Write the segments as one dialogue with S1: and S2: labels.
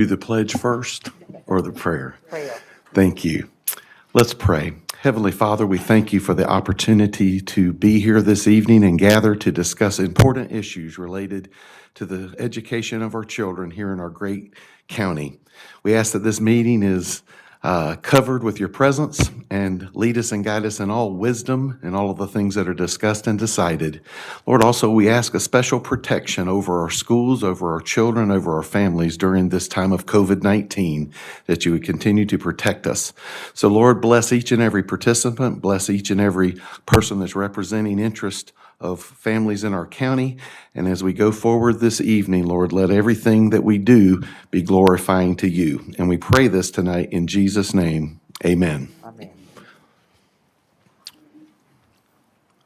S1: Do the pledge first or the prayer?
S2: Prayer.
S1: Thank you. Let's pray. Heavenly Father, we thank you for the opportunity to be here this evening and gather to discuss important issues related to the education of our children here in our great county. We ask that this meeting is covered with your presence and lead us and guide us in all wisdom and all of the things that are discussed and decided. Lord, also we ask a special protection over our schools, over our children, over our families during this time of COVID-19, that you would continue to protect us. So Lord, bless each and every participant, bless each and every person that's representing interest of families in our county. And as we go forward this evening, Lord, let everything that we do be glorifying to you. And we pray this tonight in Jesus' name. Amen.
S2: Amen.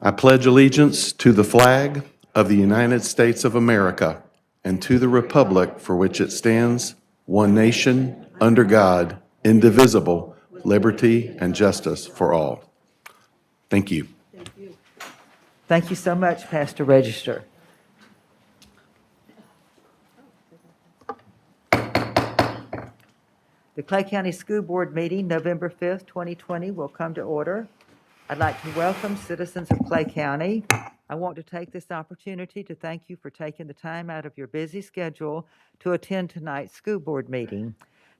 S1: I pledge allegiance to the flag of the United States of America and to the republic for which it stands, one nation, under God, indivisible, liberty and justice for all. Thank you.
S2: Thank you so much, Pastor Register. The Clay County School Board meeting, November 5th, 2020, will come to order. I'd like to welcome citizens of Clay County. I want to take this opportunity to thank you for taking the time out of your busy schedule to attend tonight's school board meeting.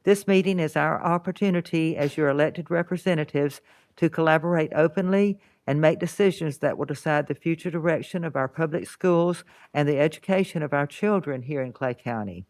S2: This meeting is our opportunity as your elected representatives to collaborate openly and make decisions that will decide the future direction of our public schools and the education of our children here in Clay County.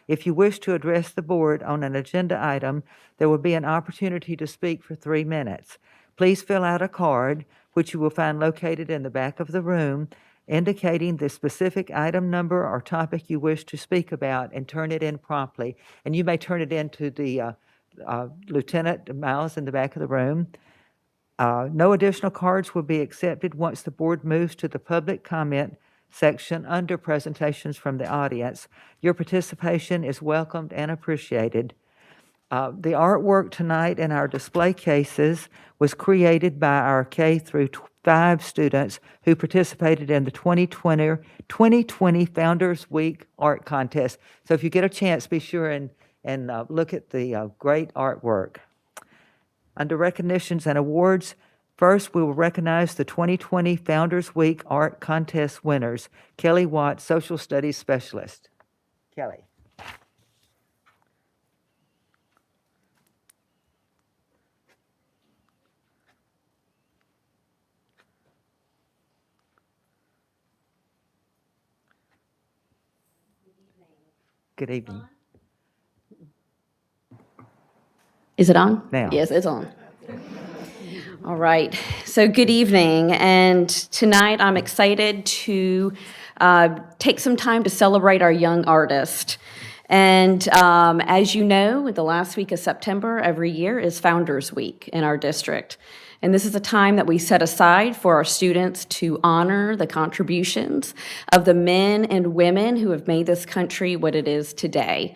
S2: If you wish to address the board on an agenda item, there will be an opportunity to speak for 3 minutes. Please fill out a card, which you will find located in the back of the room, indicating the specific item number or topic you wish to speak about, and turn it in promptly. And you may turn it in to the Lieutenant Miles in the back of the room. No additional cards will be accepted once the board moves to the public comment section under presentations from the audience. Your participation is welcomed and appreciated. The artwork tonight in our display cases was created by our K through 5 students who participated in the 2020 Founders Week Art Contest. So if you get a chance, be sure and look at the great artwork. Under recognitions and awards, first we will recognize the 2020 Founders Week Art Contest winners. Kelly Watt, Social Studies Specialist. Kelly. Good evening.
S3: Is it on?
S2: Now.
S3: Yes, it's on. All right. So good evening. And tonight I'm excited to take some time to celebrate our young artist. And as you know, the last week of September every year is Founders Week in our district. And this is a time that we set aside for our students to honor the contributions of the men and women who have made this country what it is today.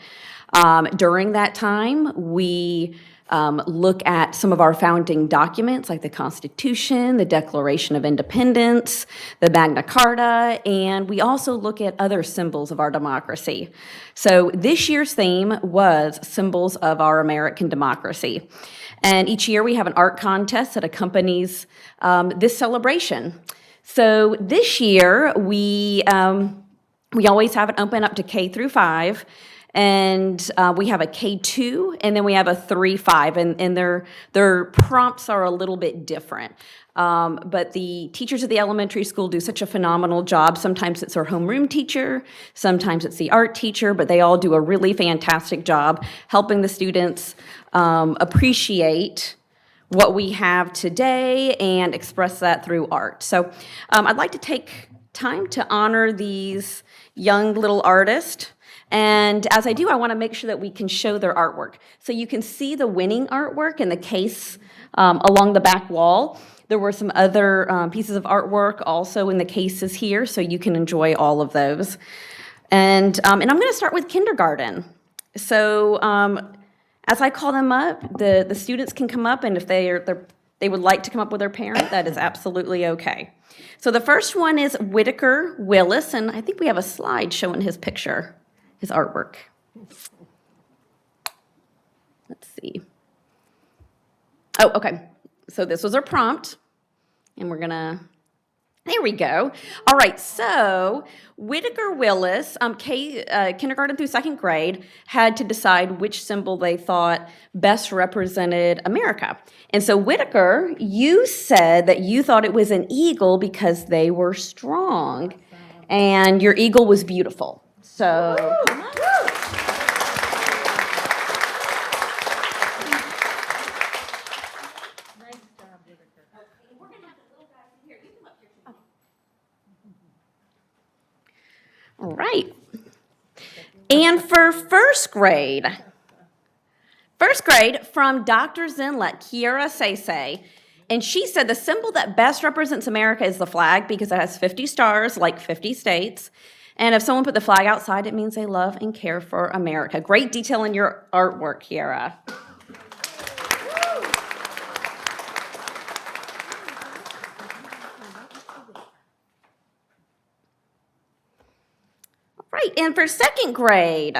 S3: During that time, we look at some of our founding documents like the Constitution, the Declaration of Independence, the Magna Carta, and we also look at other symbols of our democracy. So this year's theme was Symbols of Our American Democracy. And each year we have an art contest that accompanies this celebration. So this year we always have it open up to K through 5. And we have a K2, and then we have a 3-5, and their prompts are a little bit different. But the teachers at the elementary school do such a phenomenal job. Sometimes it's our homeroom teacher, sometimes it's the art teacher, but they all do a really fantastic job helping the students appreciate what we have today and express that through art. So I'd like to take time to honor these young little artists. And as I do, I want to make sure that we can show their artwork. So you can see the winning artwork in the case along the back wall. There were some other pieces of artwork also in the cases here, so you can enjoy all of those. And I'm going to start with kindergarten. So as I call them up, the students can come up, and if they would like to come up with their parent, that is absolutely okay. So the first one is Whitaker Willis, and I think we have a slide showing his picture. His artwork. let's see. Oh, okay. So this was our prompt, and we're gonna, there we go. All right, so Whitaker Willis, kindergarten through second grade, had to decide which symbol they thought best represented America. And so Whitaker, you said that you thought it was an eagle because they were strong, and your eagle was beautiful. So. All right. And for first grade from Dr. Zinlet, Kiera Say, and she said the symbol that best represents America is the flag because it has 50 stars, like 50 states. And if someone put the flag outside, it means they love and care for America. Great detail in your artwork, Kiera. Right, and for second grade,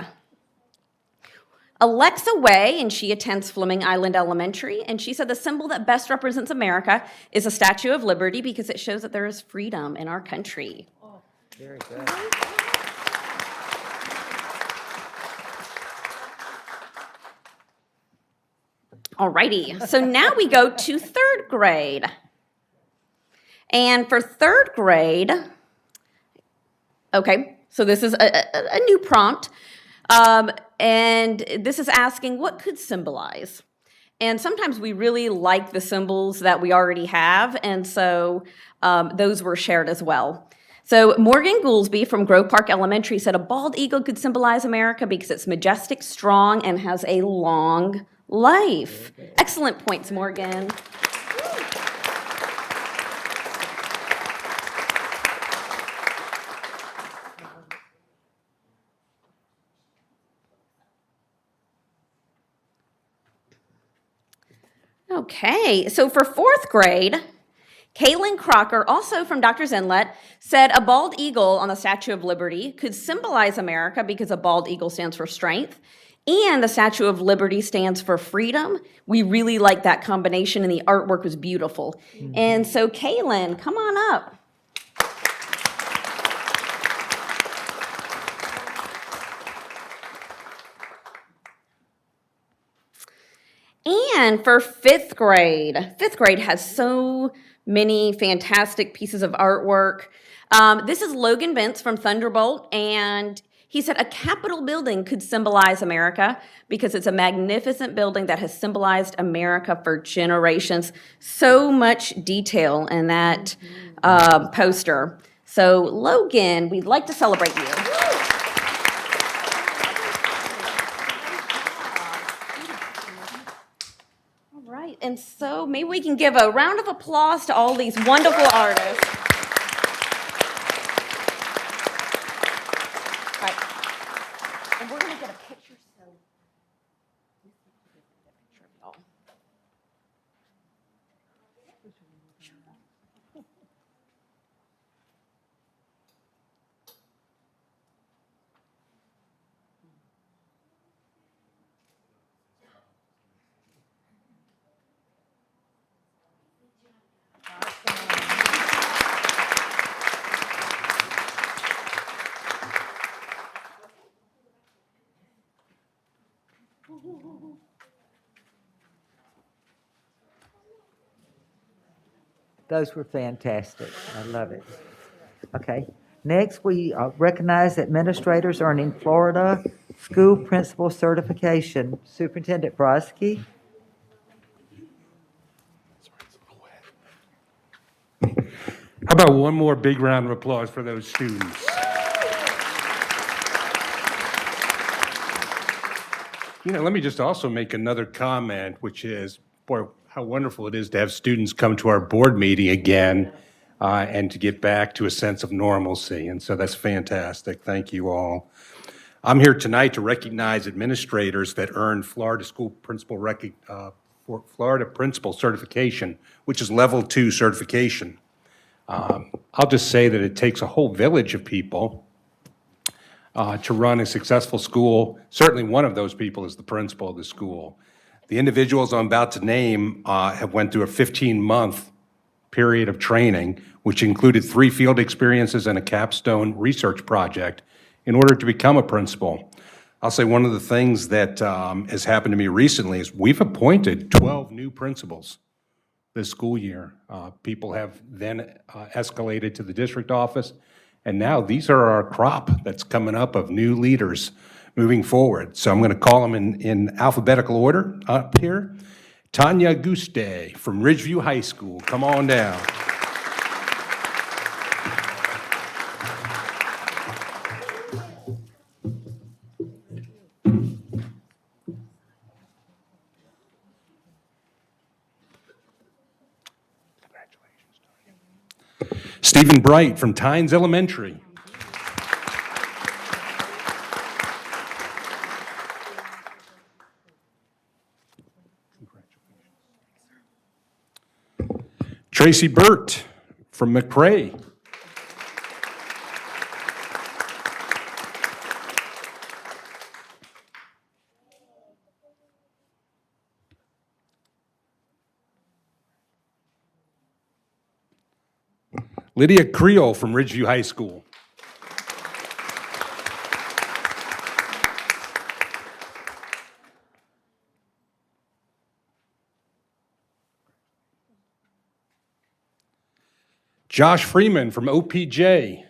S3: Alexa Way, and she attends Fleming Island Elementary, and she said the symbol that best represents America is a Statue of Liberty because it shows that there is freedom in our country.
S2: Oh, very good.
S3: All righty, so now we go to third grade. And for third grade, okay, so this is a new prompt, and this is asking what could symbolize. And sometimes we really like the symbols that we already have, and so those were shared as well. So Morgan Goolsby from Grove Park Elementary said a bald eagle could symbolize America because it's majestic, strong, and has a long life. Excellent points, Morgan. Okay, so for fourth grade, Kaylin Crocker, also from Dr. Zinlet, said a bald eagle on the Statue of Liberty could symbolize America because a bald eagle stands for strength, and the Statue of Liberty stands for freedom. We really liked that combination, and the artwork was beautiful. Mm-hmm. And so, Kaylin, come on up. And for fifth grade has so many fantastic pieces of artwork. This is Logan Bentz from Thunderbolt, and he said a Capitol building could symbolize America because it's a magnificent building that has symbolized America for generations. So much detail in that poster. So Logan, we'd like to celebrate you. And so maybe we can give a round of applause to all these wonderful artists. All right. And we're going to get a picture. So picture of y'all.
S2: Those were fantastic. I love it. Okay. Next, we recognize administrators earning Florida School Principal Certification. Superintendent Brodsky.
S4: How about one more big round of applause for those students? You know, let me just also make another comment, which is, boy, how wonderful it is to have students come to our board meeting again and to get back to a sense of normalcy. And so that's fantastic. Thank you all. I'm here tonight to recognize administrators that earned Florida Principal Certification, which is level 2 certification. I'll just say that it takes a whole village of people to run a successful school. Certainly one of those people is the principal of the school. The individuals I'm about to name have went through a 15-month period of training, which included 3 field experiences and a capstone research project in order to become a principal. I'll say one of the things that has happened to me recently is we've appointed 12 new principals this school year. People have then escalated to the district office, and now these are our crop that's coming up of new leaders moving forward. So I'm going to call them in alphabetical order up here. Tanya Guste from Ridgeview High School, come on down. Stephen Bright from Tynes Elementary. Tracy Burt from McRae. Lydia Creel from Ridgeview High School. Josh Freeman from OPJ.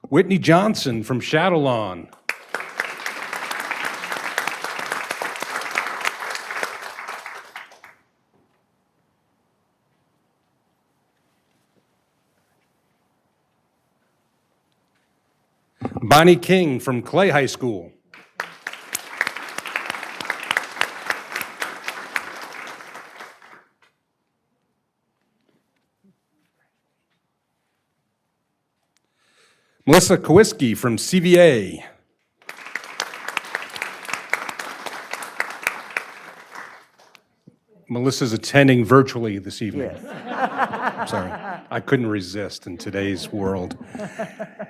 S4: Whitney Johnson from Shadowlawn. Bonnie King from Clay High School. Melissa Kowiski from CVA. Melissa's attending virtually this evening.
S2: Yes.
S4: Sorry, I couldn't resist in today's world.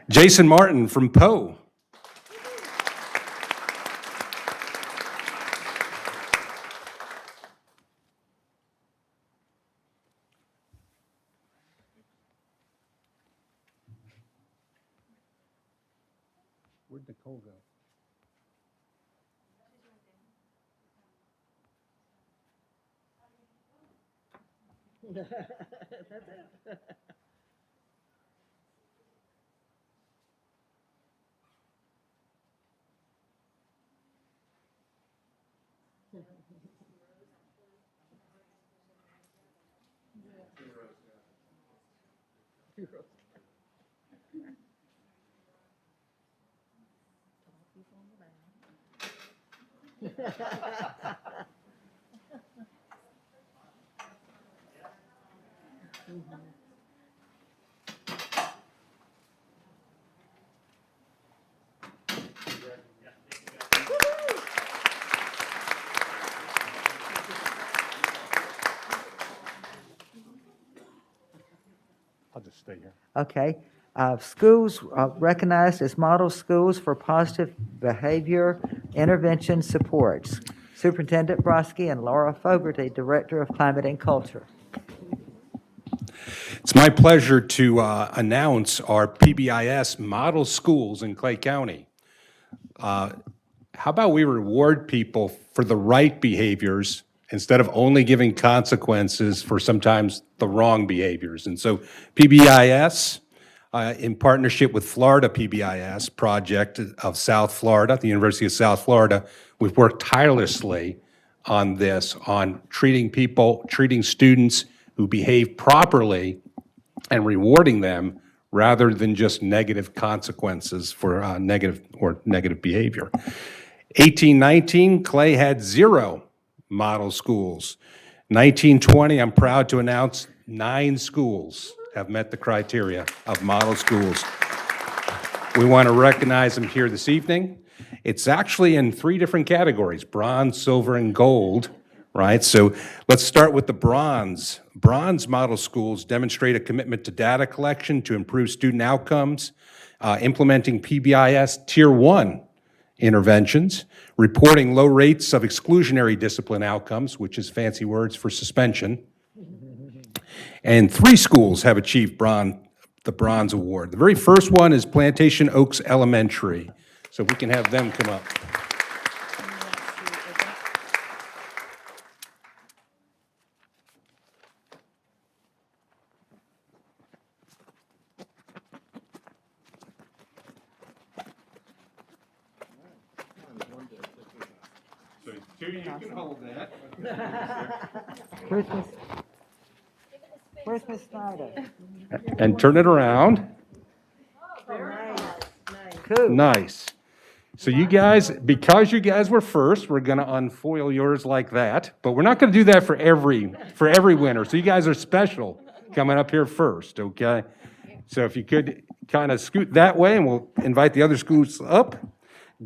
S4: Jason Martin from Poe. Where'd Nicole go? I'll just stay here.
S2: Okay. Schools recognized as model schools for positive behavior intervention supports. Superintendent Brodsky and Laura Fogarty, Director of Climate and Culture.
S4: It's my pleasure to announce our PBIS model schools in Clay County. How about we reward people for the right behaviors instead of only giving consequences for sometimes the wrong behaviors? And so PBIS, in partnership with Florida PBIS Project of South Florida, the University of South Florida, we've worked tirelessly on this, on treating students who behave properly and rewarding them rather than just negative consequences for negative behavior. 1819, Clay had 0 model schools. 1920, I'm proud to announce 9 schools have met the criteria of model schools. We want to recognize them here this evening. It's actually in 3 different categories: bronze, silver, and gold, right? So let's start with the bronze. Bronze model schools demonstrate a commitment to data collection to improve student outcomes, implementing PBIS Tier 1 interventions, reporting low rates of exclusionary discipline outcomes, which is fancy words for suspension. And 3 schools have achieved the Bronze Award. The very first one is Plantation Oaks Elementary. So if we can have them come up. So you can hold that.
S2: Where's Miss Snyder?
S4: And turn it around.
S2: Cool.
S4: Nice. So you guys, because you guys were first, we're going to unfoil yours like that. But we're not going to do that for every winner. So you guys are special coming up here first, okay? So if you could kind of scoot that way, and we'll invite the other schools up.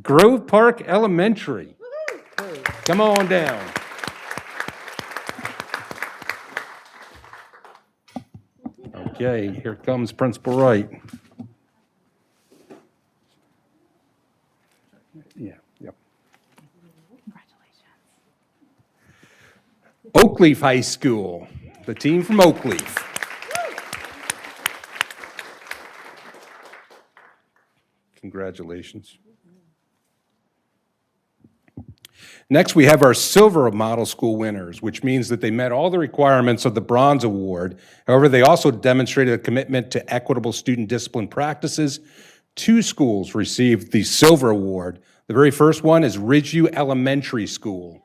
S4: Grove Park Elementary. Come on down. Okay, here comes Principal Wright. Yeah, yep. Oakleaf High School, the team from Oakleaf. Congratulations. Next, we have our Silver Model School winners, which means that they met all the requirements of the Bronze Award. However, they also demonstrated a commitment to equitable student discipline practices. 2 schools received the Silver Award. The very first one is Ridgeview Elementary School.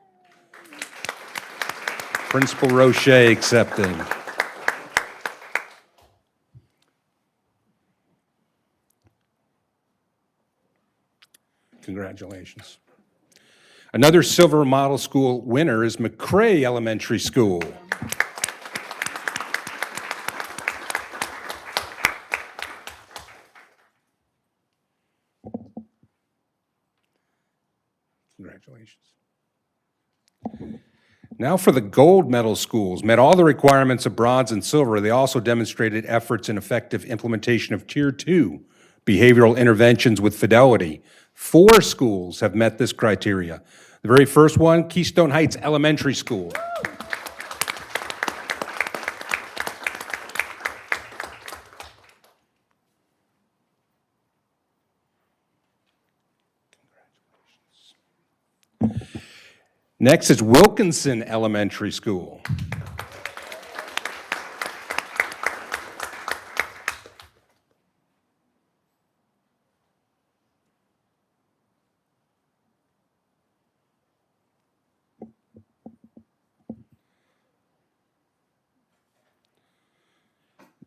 S4: Principal Roche accepting. Congratulations. Another Silver Model School winner is McCray Elementary School. Congratulations. Now for the gold medal schools. Met all the requirements of bronze and silver. They also demonstrated efforts in effective implementation of Tier 2 behavioral interventions with fidelity. 4 schools have met this criteria. The very first one, Keystone Heights Elementary School. Next is Wilkinson Elementary School.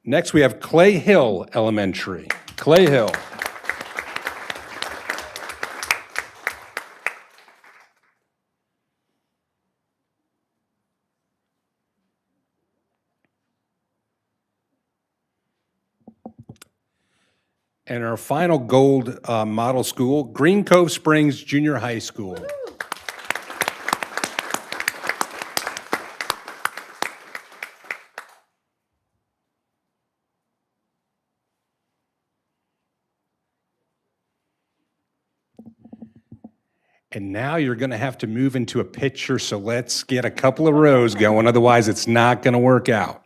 S4: Next, we have Clay Hill Elementary. Clay Hill. And our final gold model school, Green Cove Springs Junior High School. And now you're going to have to move into a picture, so let's get a couple of rows going, otherwise it's not going to work out.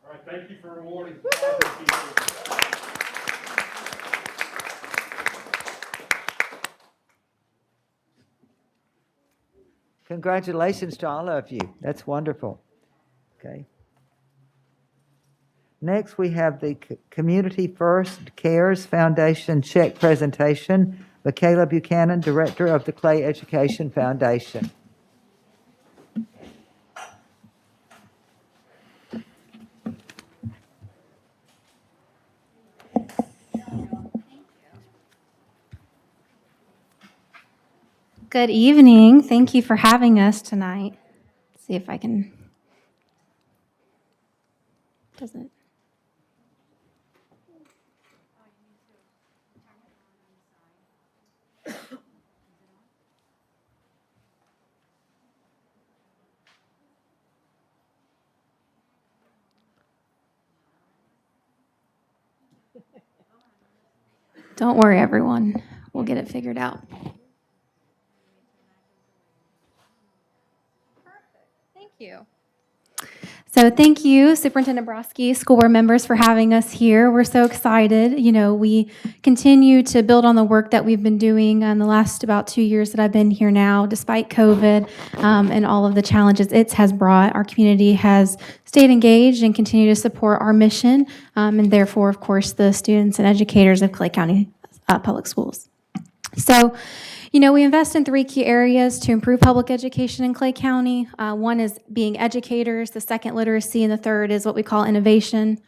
S4: All right, thank you for awarding.
S2: Congratulations to all of you. That's wonderful. Okay. Next, we have the Community First Cares Foundation check presentation. Michaela Buchanan, Director of the Clay Education Foundation.
S5: Good evening. Thank you for having us tonight. Let's see if I can. Doesn't. Don't worry, everyone. We'll get it figured out. Thank you. So thank you, Superintendent Broski, school board members, for having us here. We're so excited. You know, we continue to build on the work that we've been doing in the last about 2 years that I've been here now, despite COVID and all of the challenges it has brought. Our community has stayed engaged and continue to support our mission, and therefore, of course, the students and educators of Clay County Public Schools. So, you know, we invest in 3 key areas to improve public education in Clay County. One is being educators, the second literacy, and the third is what we call innovation.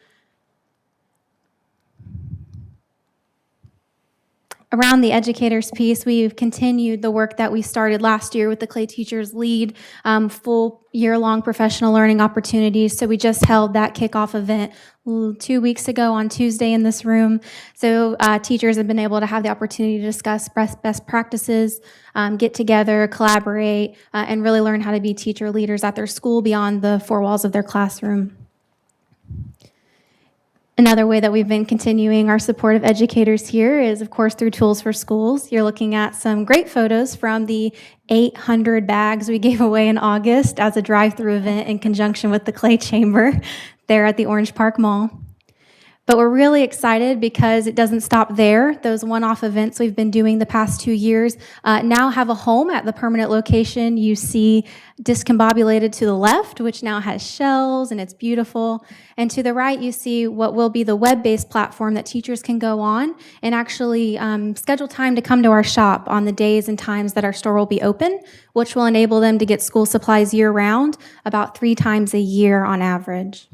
S5: Around the educators piece, we've continued the work that we started last year with the Clay Teachers Lead full year-long professional learning opportunities. So we just held that kickoff event 2 weeks ago on Tuesday in this room. So teachers have been able to have the opportunity to discuss best practices, get together, collaborate, and really learn how to be teacher leaders at their school beyond the 4 walls of their classroom. Another way that we've been continuing our support of educators here is, of course, through Tools for Schools. You're looking at some great photos from the 800 bags we gave away in August as a drive-through event in conjunction with the Clay Chamber there at the Orange Park Mall. But we're really excited because it doesn't stop there. Those one-off events we've been doing the past 2 years now have a home at the permanent location. You see discombobulated to the left, which now has shelves and it's beautiful. And to the right, you see what will be the web-based platform that teachers can go on and actually schedule time to come to our shop on the days and times that our store will be open, which will enable them to get school supplies year-round, about 3 times a year on average.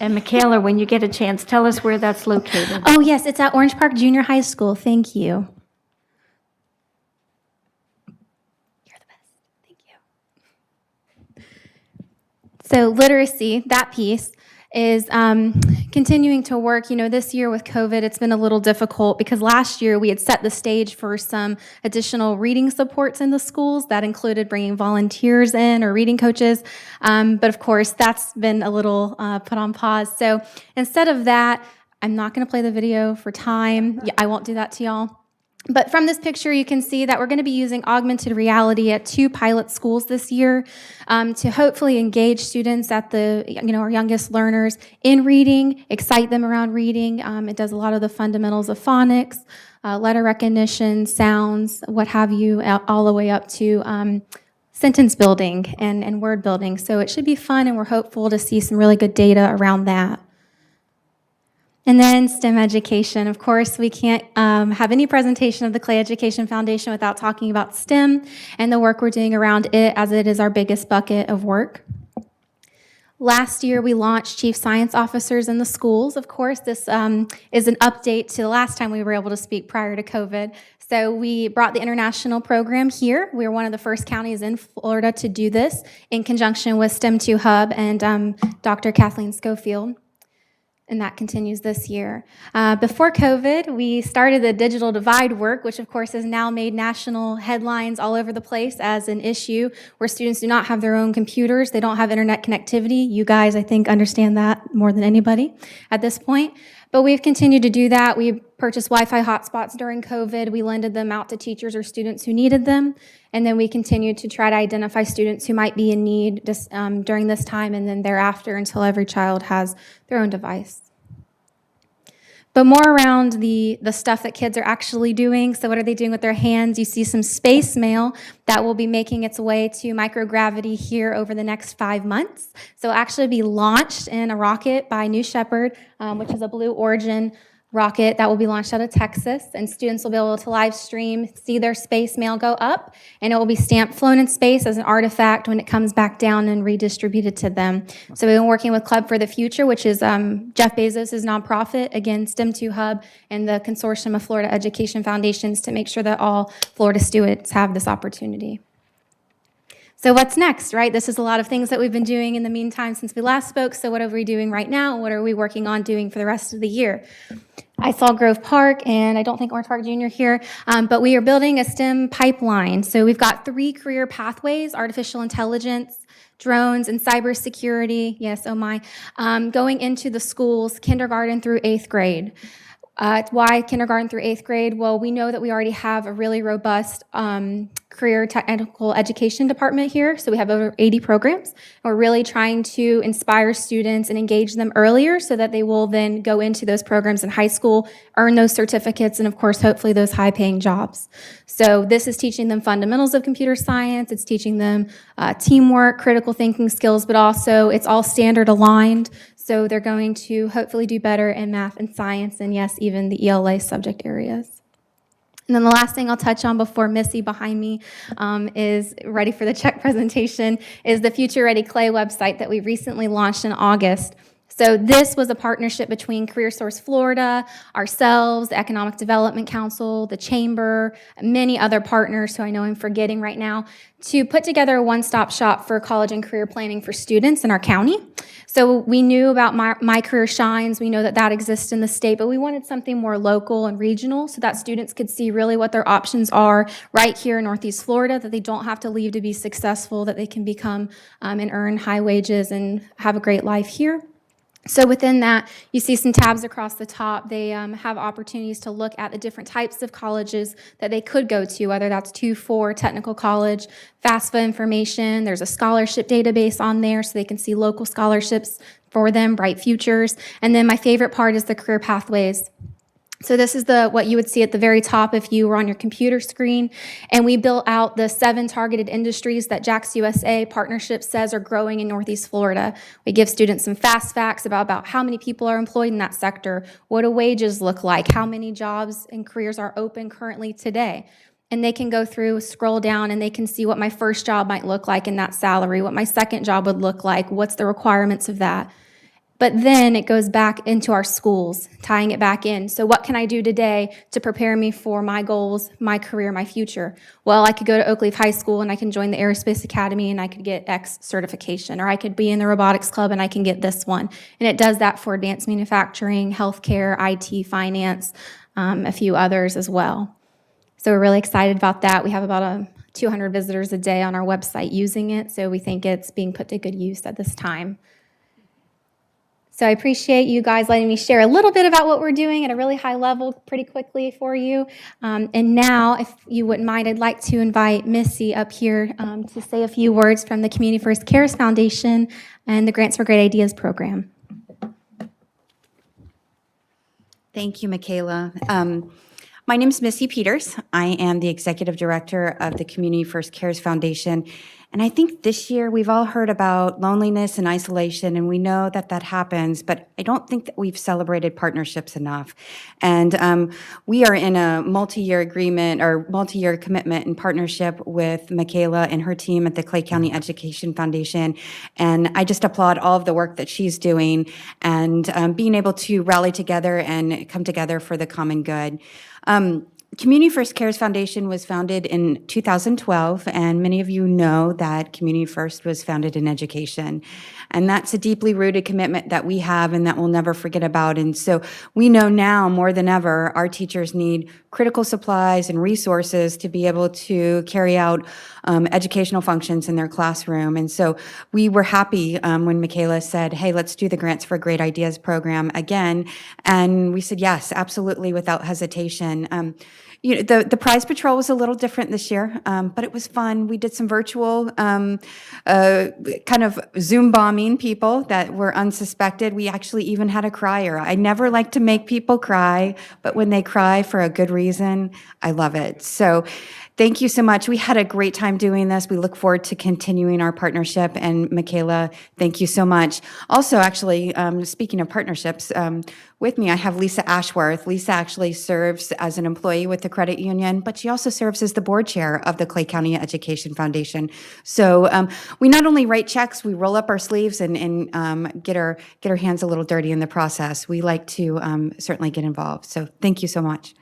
S6: And Michaela, when you get a chance, tell us where that's located.
S5: Oh, yes, it's at Orange Park Junior High School. Thank you. You're the best. Thank you. So literacy, that piece, is continuing to work. You know, this year with COVID, it's been a little difficult because last year we had set the stage for some additional reading supports in the schools. That included bringing volunteers in or reading coaches. But of course, that's been a little put on pause. So instead of that, I'm not going to play the video for time. I won't do that to y'all. But from this picture, you can see that we're going to be using augmented reality at 2 pilot schools this year to hopefully engage students at our youngest learners in reading, excite them around reading. It does a lot of the fundamentals of phonics, letter recognition, sounds, what have you, all the way up to sentence building and word building. So it should be fun, and we're hopeful to see some really good data around that. And then STEM education. Of course, we can't have any presentation of the Clay Education Foundation without talking about STEM and the work we're doing around it, as it is our biggest bucket of work. Last year, we launched Chief Science Officers in the schools. Of course, this is an update to the last time we were able to speak prior to COVID. So we brought the international program here. We were one of the first counties in Florida to do this in conjunction with STEM2 Hub and Dr. Kathleen Schofield. And that continues this year. Before COVID, we started the digital divide work, which of course has now made national headlines all over the place as an issue where students do not have their own computers. They don't have internet connectivity. You guys, I think, understand that more than anybody at this point. But we've continued to do that. We purchased Wi-Fi hotspots during COVID. We lended them out to teachers or students who needed them. And then we continued to try to identify students who might be in need during this time and then thereafter until every child has their own device. but more around the stuff that kids are actually doing. So what are they doing with their hands? You see some space mail that will be making its way to microgravity here over the next 5 months. So it'll actually be launched in a rocket by New Shepard, which is a Blue Origin rocket that will be launched out of Texas, and students will be able to live stream, see their space mail go up, and it will be stamped flown in space as an artifact when it comes back down and redistributed to them. So we've been working with Club for the Future, which is Jeff Bezos' nonprofit, again, STEM2 Hub, and the consortium of Florida Education Foundations to make sure that all Florida students have this opportunity. So what's next, right? This is a lot of things that we've been doing in the meantime since we last spoke. So what are we doing right now? What are we working on doing for the rest of the year? I saw Grove Park, and I don't think Orange Park Jr. here, but we are building a STEM pipeline. So we've got 3 career pathways: artificial intelligence, drones, and cybersecurity. Yes, oh my. Going into the schools, kindergarten through 8th grade. Why kindergarten through 8th grade? Well, we know that we already have a really robust career technical education department here. So we have over 80 programs. And we're really trying to inspire students and engage them earlier so that they will then go into those programs in high school, earn those certificates, and of course, hopefully those high-paying jobs. So this is teaching them fundamentals of computer science. It's teaching them teamwork, critical thinking skills, but also it's all standard aligned. So they're going to hopefully do better in math and science, and yes, even the ELA subject areas. And then the last thing I'll touch on before Missy behind me is ready for the check presentation is the Future Ready Clay website that we recently launched in August. So this was a partnership between CareerSource Florida, ourselves, the Economic Development Council, the Chamber, many other partners who I know I'm forgetting right now, to put together a one-stop shop for college and career planning for students in our county. So we knew about My Career Shines. We know that that exists in the state, but we wanted something more local and regional so that students could see really what their options are right here in Northeast Florida, that they don't have to leave to be successful, that they can become and earn high wages and have a great life here. So within that, you see some tabs across the top. They have opportunities to look at the different types of colleges that they could go to, whether that's 2-4 technical college, FAFSA information. There's a scholarship database on there so they can see local scholarships for them, bright futures. And then my favorite part is the career pathways. So this is what you would see at the very top if you were on your computer screen. And we built out the 7 targeted industries that Jax USA partnership says are growing in Northeast Florida. We give students some fast facts about how many people are employed in that sector, what do wages look like, how many jobs and careers are open currently today. And they can go through, scroll down, and they can see what my first job might look like in that salary, what my second job would look like, what's the requirements of that. But then it goes back into our schools, tying it back in. So what can I do today to prepare me for my goals, my career, my future? Well, I could go to Oakleaf High School and I can join the Aerospace Academy and I could get X certification, or I could be in the robotics club and I can get this one. And it does that for advanced manufacturing, healthcare, IT, finance, a few others as well. So we're really excited about that. We have about 200 visitors a day on our website using it, so we think it's being put to good use at this time. So I appreciate you guys letting me share a little bit about what we're doing at a really high level pretty quickly for you. And now, if you wouldn't mind, I'd like to invite Missy up here to say a few words from the Community First Cares Foundation and the Grants for Great Ideas program.
S7: Thank you, Michaela. My name is Missy Peters. I am the Executive Director of the Community First Cares Foundation. And I think this year we've all heard about loneliness and isolation, and we know that that happens, but I don't think that we've celebrated partnerships enough. And we are in a multi-year agreement or multi-year commitment and partnership with Michaela and her team at the Clay County Education Foundation. And I just applaud all of the work that she's doing and being able to rally together and come together for the common good. Community First Cares Foundation was founded in 2012, and many of you know that Community First was founded in education. And that's a deeply rooted commitment that we have and that we'll never forget about. And so we know now more than ever, our teachers need critical supplies and resources to be able to carry out educational functions in their classroom. And so we were happy when Michaela said, hey, let's do the Grants for Great Ideas program again. And we said, yes, absolutely, without hesitation. The prize patrol was a little different this year, but it was fun. We did some virtual kind of Zoom bombing people that were unsuspected. We actually even had a crier. I never like to make people cry, but when they cry for a good reason, I love it. So thank you so much. We had a great time doing this. We look forward to continuing our partnership. And Michaela, thank you so much. Also, actually, speaking of partnerships, with me, I have Lisa Ashworth. Lisa actually serves as an employee with the credit union, but she also serves as the board chair of the Clay County Education Foundation. So we not only write checks, we roll up our sleeves and get our hands a little dirty in the process. We like to certainly get involved. So thank you so much.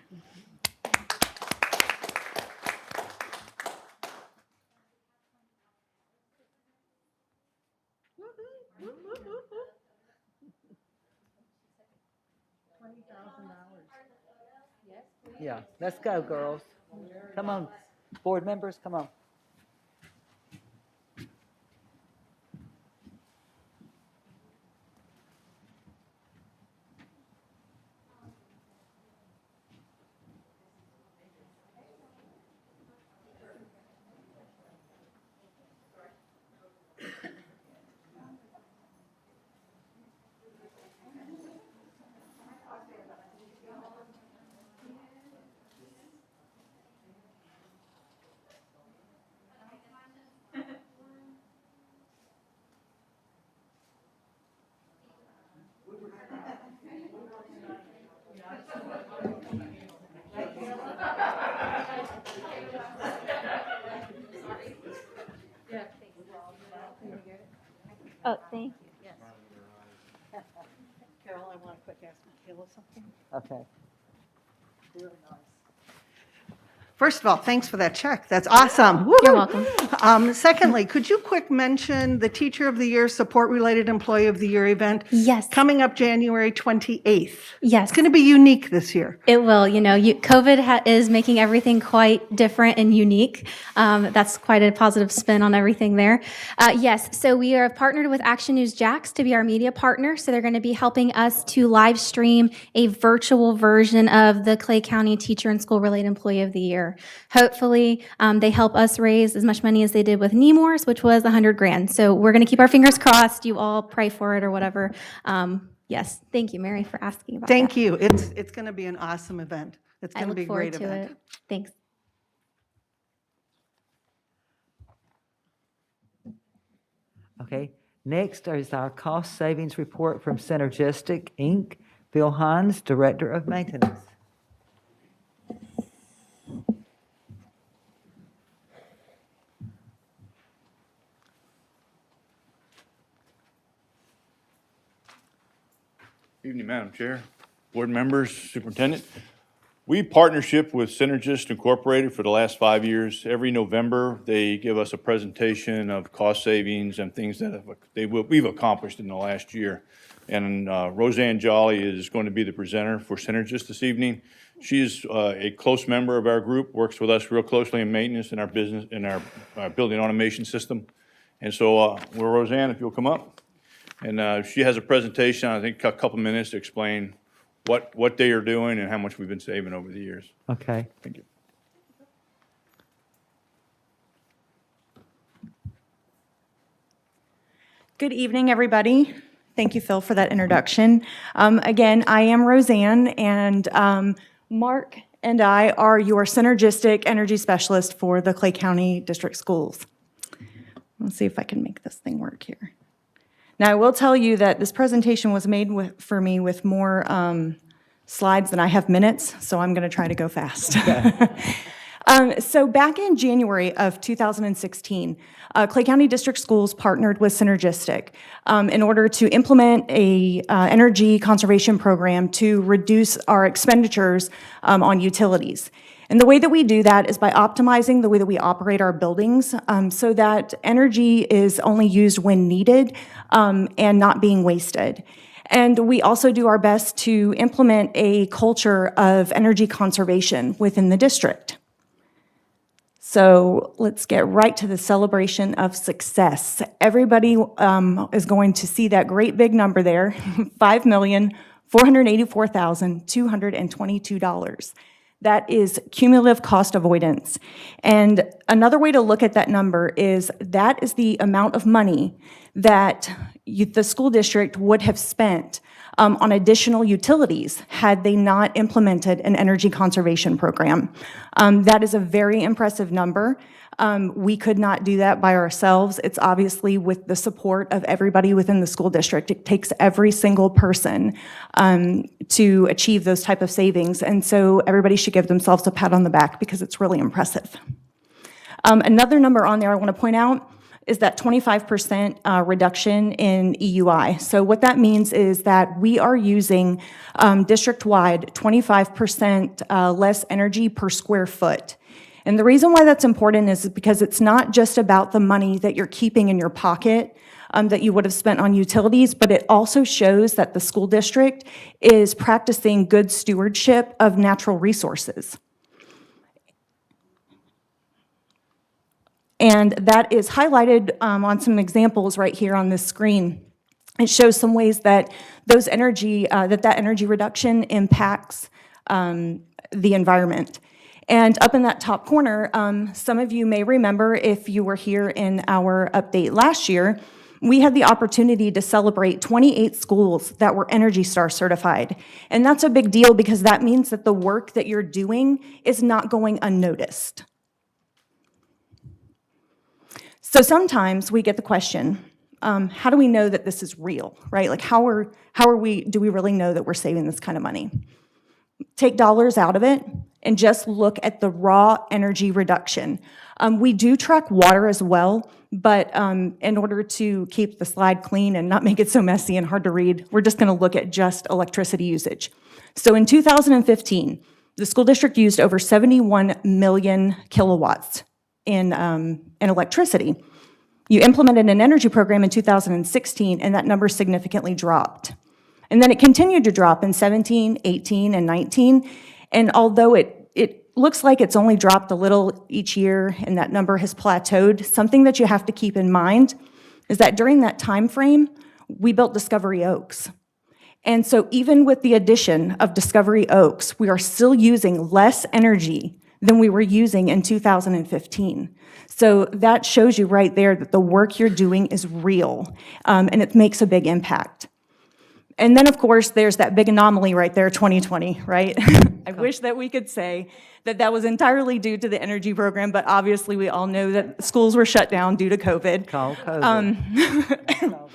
S2: Yeah, let's go, girls. Come on, board members, come on.
S6: Oh, thank you.
S8: Carol, I want to quick ask Michaela something.
S2: Okay.
S8: Really nice. First of all, thanks for that check. That's awesome. Woo-hoo.
S5: You're welcome.
S8: Secondly, could you quick mention the Teacher of the Year, Support-Related Employee of the Year event?
S5: Yes.
S8: Coming up January 28th.
S5: Yes.
S8: It's going to be unique this year.
S5: It will. COVID is making everything quite different and unique. That's quite a positive spin on everything there. Yes, so we are partnered with Action News Jax to be our media partner. So they're going to be helping us to live stream a virtual version of the Clay County Teacher and School-Related Employee of the Year. Hopefully, they help us raise as much money as they did with Nemours, which was $100,000. So we're going to keep our fingers crossed. You all pray for it or whatever. Yes, thank you, Mary, for asking about that.
S8: Thank you. It's going to be an awesome event. It's
S5: I
S8: going to
S5: look
S8: be a
S5: forward
S8: great
S5: to
S8: event.
S5: it. Thanks.
S2: Okay, next is our cost savings report from Synergistic, Inc. Bill Hines, Director of Maintenance.
S9: Evening, Madam Chair, board members, superintendent. We partnership with Synergist Incorporated for the last 5 years. Every November, they give us a presentation of cost savings and things that we've accomplished in the last year. And Roseanne Jolly is going to be the presenter for Synergist this evening. She's a close member of our group, works with us real closely in maintenance in our business, in our building automation system. And so, Roseanne, if you'll come up. And she has a presentation, I think a couple minutes to explain what they are doing and how much we've been saving over the years.
S2: Okay.
S9: Thank you.
S10: Good evening, everybody. Thank you, Phil, for that introduction. Again, I am Roseanne, and Mark and I are your synergistic energy specialist for the Clay County District Schools. Let's see if I can make this thing work here. Now, I will tell you that this presentation was made for me with more slides than I have minutes, so I'm going to try to go fast. So back in January of 2016, Clay County District Schools partnered with Synergistic in order to implement a energy conservation program to reduce our expenditures on utilities. And the way that we do that is by optimizing the way that we operate our buildings so that energy is only used when needed and not being wasted. And we also do our best to implement a culture of energy conservation within the district. So let's get right to the celebration of success. Everybody is going to see that great big number there, $5,484,222. That is cumulative cost avoidance. And another way to look at that number is that is the amount of money that the school district would have spent on additional utilities had they not implemented an energy conservation program. That is a very impressive number. We could not do that by ourselves. It's obviously with the support of everybody within the school district. It takes every single person to achieve those type of savings. And so everybody should give themselves a pat on the back because it's really impressive. Another number on there I want to point out is that 25% reduction in EUI. So what that means is that we are using district-wide 25% less energy per square foot. And the reason why that's important is because it's not just about the money that you're keeping in your pocket that you would have spent on utilities, but it also shows that the school district is practicing good stewardship of natural resources. And that is highlighted on some examples right here on this screen. It shows some ways that those energy, that energy reduction impacts the environment. And up in that top corner, some of you may remember if you were here in our update last year, we had the opportunity to celebrate 28 schools that were Energy Star certified. And that's a big deal because that means that the work that you're doing is not going unnoticed. So sometimes we get the question, how do we know that this is real, right? Like do we really know that we're saving this kind of money? Take dollars out of it and just look at the raw energy reduction. We do track water as well, but in order to keep the slide clean and not make it so messy and hard to read, we're just gonna look at just electricity usage. So in 2015, the school district used over 71 million kilowatts in electricity. You implemented an energy program in 2016, and that number significantly dropped. And then it continued to drop in 17, 18, and 19. And although it looks like it's only dropped a little each year and that number has plateaued, something that you have to keep in mind is that during that time frame, we built Discovery Oaks. And so even with the addition of Discovery Oaks, we are still using less energy than we were using in 2015. So that shows you right there that the work you're doing is real, and it makes a big impact. And then, of course, there's that big anomaly right there, 2020, right? I wish that we could say that that was entirely due to the energy program, but obviously we all know that schools were shut down due to COVID.
S2: Call COVID.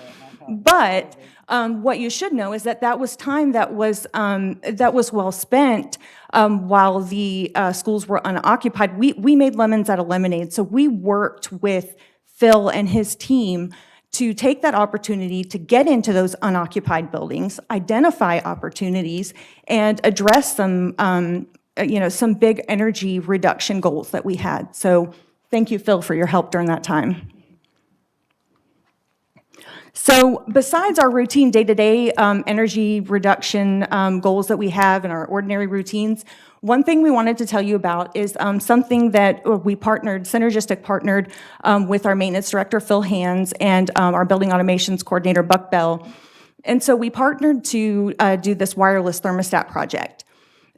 S10: But what you should know is that that was time that was well spent while the schools were unoccupied. We made lemons out of lemonade, so we worked with Phil and his team to take that opportunity to get into those unoccupied buildings, identify opportunities, and address some, some big energy reduction goals that we had. So thank you, Phil, for your help during that time. So besides our routine day-to-day energy reduction goals that we have in our ordinary routines, one thing we wanted to tell you about is something that we synergistic partnered with our maintenance director, Phil Hands, and our building automations coordinator, Buck Bell. And so we partnered to do this wireless thermostat project.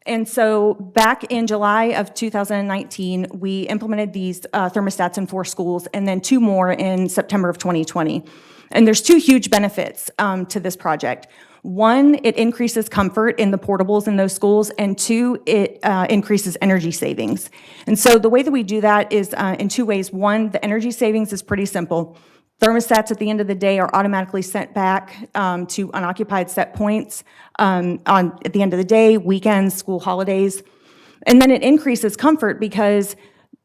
S10: And so back in July of 2019, we implemented these thermostats in 4 schools, and then 2 more in September of 2020. And there's 2 huge benefits to this project. 1, it increases comfort in the portables in those schools, and 2, it increases energy savings. And so the way that we do that is in 2 ways. 1, the energy savings is pretty simple. Thermostats at the end of the day are automatically sent back to unoccupied set points at the end of the day, weekends, school holidays. And then it increases comfort because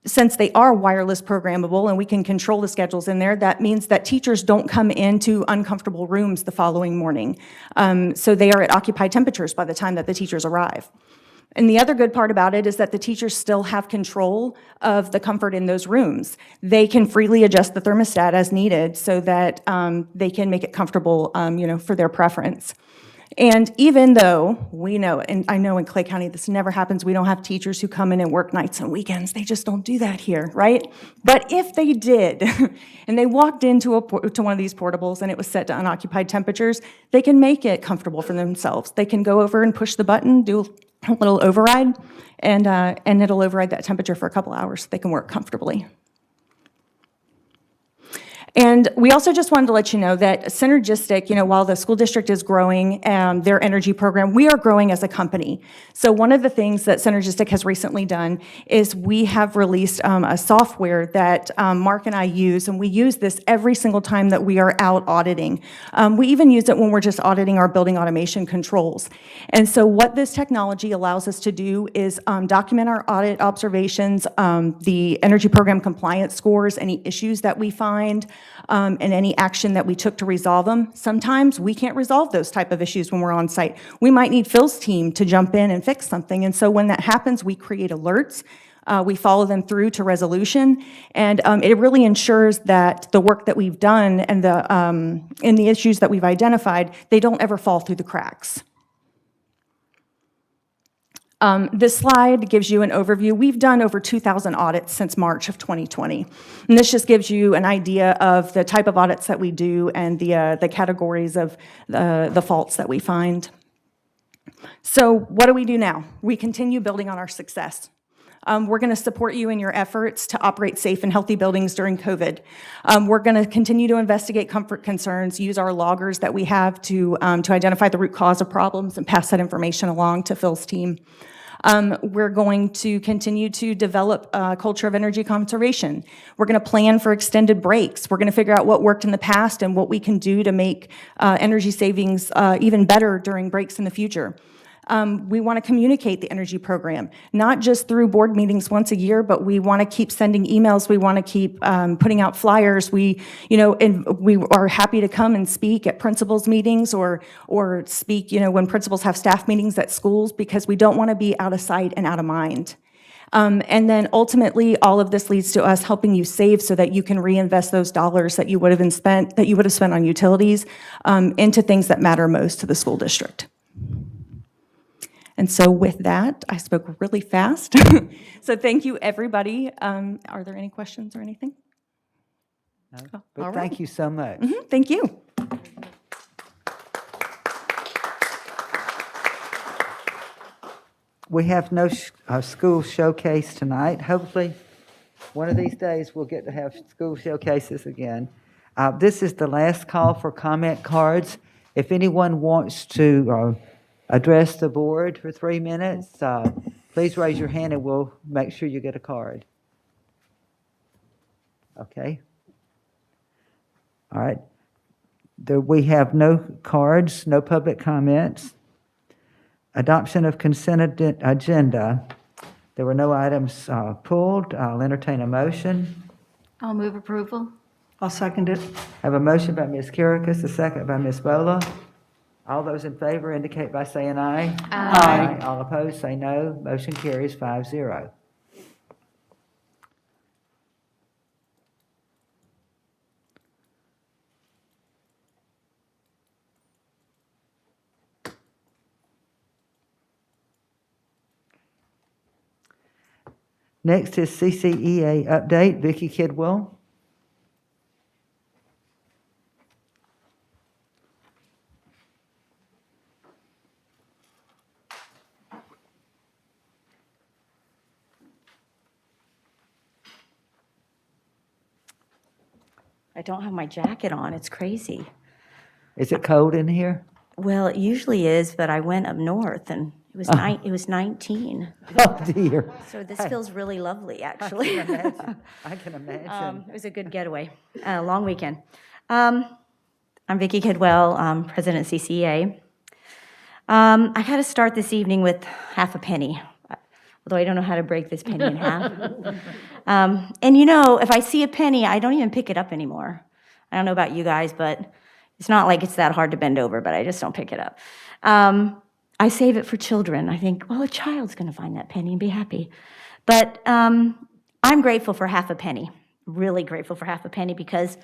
S10: since they are wireless programmable and we can control the schedules in there, that means that teachers don't come into uncomfortable rooms the following morning. So they are at occupied temperatures by the time that the teachers arrive. And the other good part about it is that the teachers still have control of the comfort in those rooms. They can freely adjust the thermostat as needed so that they can make it comfortable, for their preference. And even though we know, and I know in Clay County this never happens, we don't have teachers who come in and work nights and weekends. They just don't do that here, right? But if they did, and they walked into one of these portables and it was set to unoccupied temperatures, they can make it comfortable for themselves. They can go over and push the button, do a little override, and it'll override that temperature for a couple hours so they can work comfortably. And we also just wanted to let you know that Synergistic, while the school district is growing their energy program, we are growing as a company. So one of the things that Synergistic has recently done is we have released a software that Mark and I use, and we use this every single time that we are out auditing. We even use it when we're just auditing our building automation controls. And so what this technology allows us to do is document our audit observations, the energy program compliance scores, any issues that we find, and any action that we took to resolve them. Sometimes we can't resolve those type of issues when we're on site. We might need Phil's team to jump in and fix something. And so when that happens, we create alerts. We follow them through to resolution. And it really ensures that the work that we've done and the issues that we've identified, they don't ever fall through the cracks. This slide gives you an overview. We've done over 2,000 audits since March of 2020. And this just gives you an idea of the type of audits that we do and the categories of the faults that we find. So what do we do now? We continue building on our success. We're going to support you in your efforts to operate safe and healthy buildings during COVID. We're going to continue to investigate comfort concerns, use our loggers that we have to identify the root cause of problems and pass that information along to Phil's team. We're going to continue to develop a culture of energy conservation. We're going to plan for extended breaks. We're going to figure out what worked in the past and what we can do to make energy savings even better during breaks in the future. We want to communicate the energy program, not just through board meetings once a year, but we want to keep sending emails. We want to keep putting out flyers. We are happy to come and speak at principals meetings or speak, when principals have staff meetings at schools, because we don't want to be out of sight and out of mind. And then ultimately, all of this leads to us helping you save so that you can reinvest those dollars that you would have spent on utilities into things that matter most to the school district. And so with that, I spoke really fast. So thank you, everybody. Are there any questions or anything?
S2: No, but thank you so much.
S10: Thank you.
S2: We have no school showcase tonight. Hopefully, one of these days, we'll get to have school showcases again. This is the last call for comment cards. If anyone wants to address the board for 3 minutes, please raise your hand and we'll make sure you get a card. Okay. All right. We have no cards, no public comments. Adoption of consent agenda. There were no items pulled. I'll entertain a motion.
S6: I'll move approval.
S8: I'll second it.
S2: Have a motion by Ms. Kirikas, a second by Ms. Bola. All those in favor indicate by saying aye. Aye. All opposed, say no. Motion carries 5-0. Next is CCEA update. Vicki Kidwell.
S11: I don't have my jacket on. It's crazy.
S2: Is it cold in here?
S11: Well, it usually is, but I went up north and it was 19.
S2: Oh, dear.
S11: So this feels really lovely, actually.
S2: I can imagine.
S11: It was a good getaway, long weekend. I'm Vicki Kidwell, President CCA. I got to start this evening with half a penny, although I don't know how to break this penny in half. And if I see a penny, I don't even pick it up anymore. I don't know about you guys, but it's not like it's that hard to bend over, but I just don't pick it up. I save it for children. I think, well, a child's going to find that penny and be happy. But I'm grateful for half a penny, really grateful for half a penny, because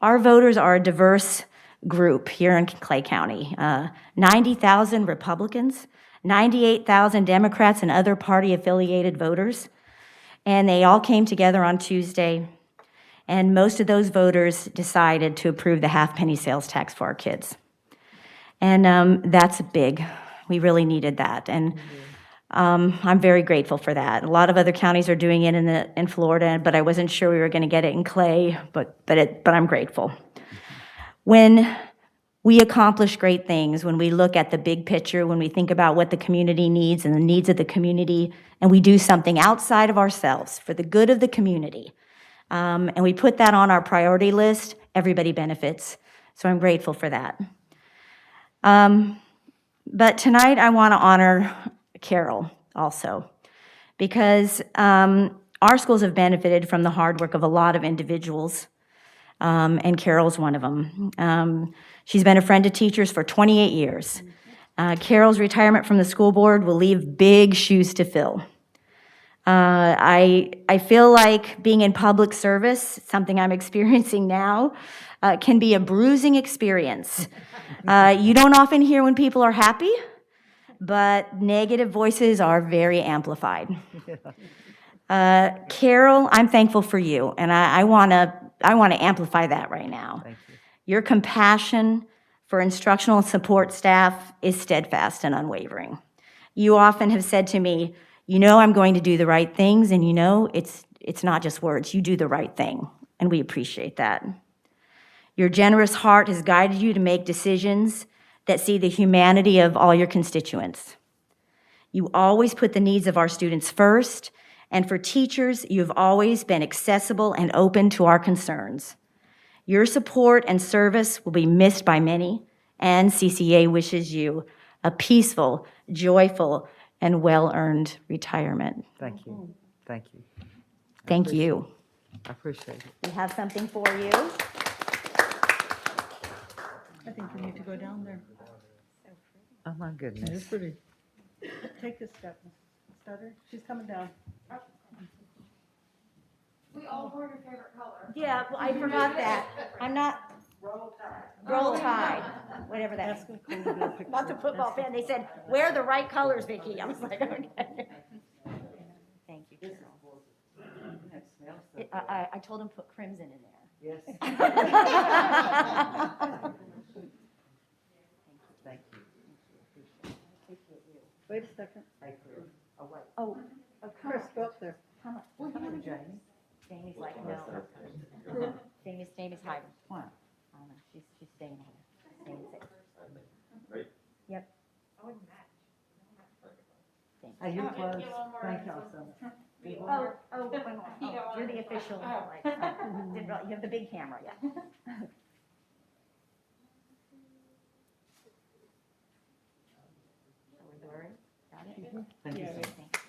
S11: our voters are a diverse group here in Clay County. 90,000 Republicans, 98,000 Democrats and other party-affiliated voters. And they all came together on Tuesday, and most of those voters decided to approve the half-penny sales tax for our kids. And that's big. We really needed that. And I'm very grateful for that. A lot of other counties are doing it in Florida, but I wasn't sure we were going to get it in Clay, but I'm grateful. When we accomplish great things, when we look at the big picture, when we think about what the community needs and the needs of the community, and we do something outside of ourselves for the good of the community, and we put that on our priority list, everybody benefits. So I'm grateful for that. But tonight I want to honor Carol also, because our schools have benefited from the hard work of a lot of individuals, and Carol's one of them. She's been a friend to teachers for 28 years. Carol's retirement from the school board will leave big shoes to fill. I feel like being in public service, something I'm experiencing now, can be a bruising experience. You don't often hear when people are happy, but negative voices are very amplified. Carol, I'm thankful for you, and I want to amplify that right now.
S2: Thank you.
S11: Your compassion for instructional and support staff is steadfast and unwavering. You often have said to me, you know I'm going to do the right things, and you know it's not just words, you do the right thing, and we appreciate that. Your generous heart has guided you to make decisions that see the humanity of all your constituents. You always put the needs of our students first, and for teachers, you've always been accessible and open to our concerns. Your support and service will be missed by many, and CCA wishes you a peaceful, joyful, and well-earned retirement.
S2: Thank you. Thank you.
S11: Thank you.
S2: I appreciate it.
S11: We have something for you.
S8: I think you need to go down there.
S2: Oh, my goodness.
S8: Pretty. Take this step, Mrs. Studdard. She's coming down.
S11: Yeah, well, I forgot that. I'm not. Roll Tide, whatever that is. Not the football fan. They said, wear the right colors, Vicki. I was like, okay. Thank you. I told him put crimson in there.
S2: Yes. Thank you.
S8: Wait a second.
S11: Oh,
S8: Chris, go up there.
S11: come on, James. Jamie's like, no. Jamie's hiding.
S2: Why?
S11: I don't know, she's staying home, staying safe. Yep.
S2: Hey, you're close. Thank y'all so much.
S11: You're the official, like, didn't realize, you have the big camera, yeah. Got it?
S2: Thank you.
S11: Thanks.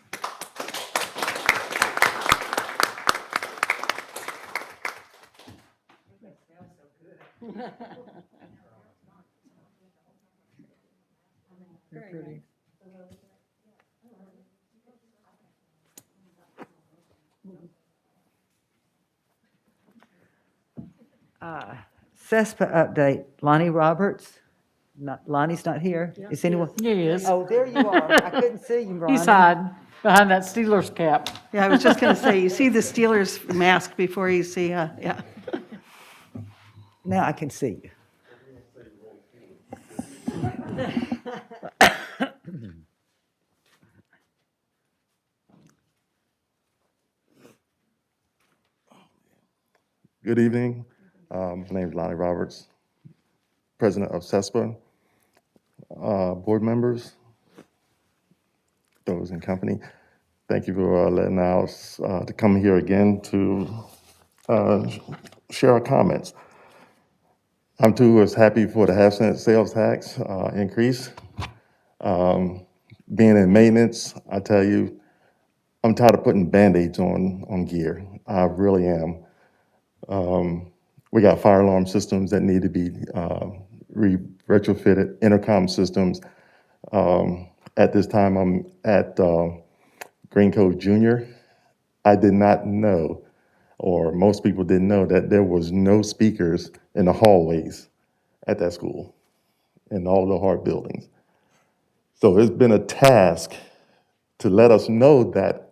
S2: You're pretty. CESPA update, Lonnie Roberts. Lonnie's not here. Is anyone?
S12: He is.
S2: Oh, there you are. I couldn't see you, Ronnie.
S12: He's hiding behind that Steelers cap.
S8: Yeah, I was just going to say, you see the Steelers mask before you see, yeah.
S2: Now I can see you.
S13: Good evening. My name is Lonnie Roberts, president of CESPA. Board members, those in company, thank you for letting us to come here again to share our comments. I'm too as happy for the half-cent sales tax increase. Being in maintenance, I tell you, I'm tired of putting Band-Aids on gear. I really am. We got fire alarm systems that need to be retrofitted, intercom systems. At this time, I'm at Green Cove Junior. I did not know, or most people didn't know, that there was no speakers in the hallways at that school, in all the hard buildings. So it's been a task to let us know that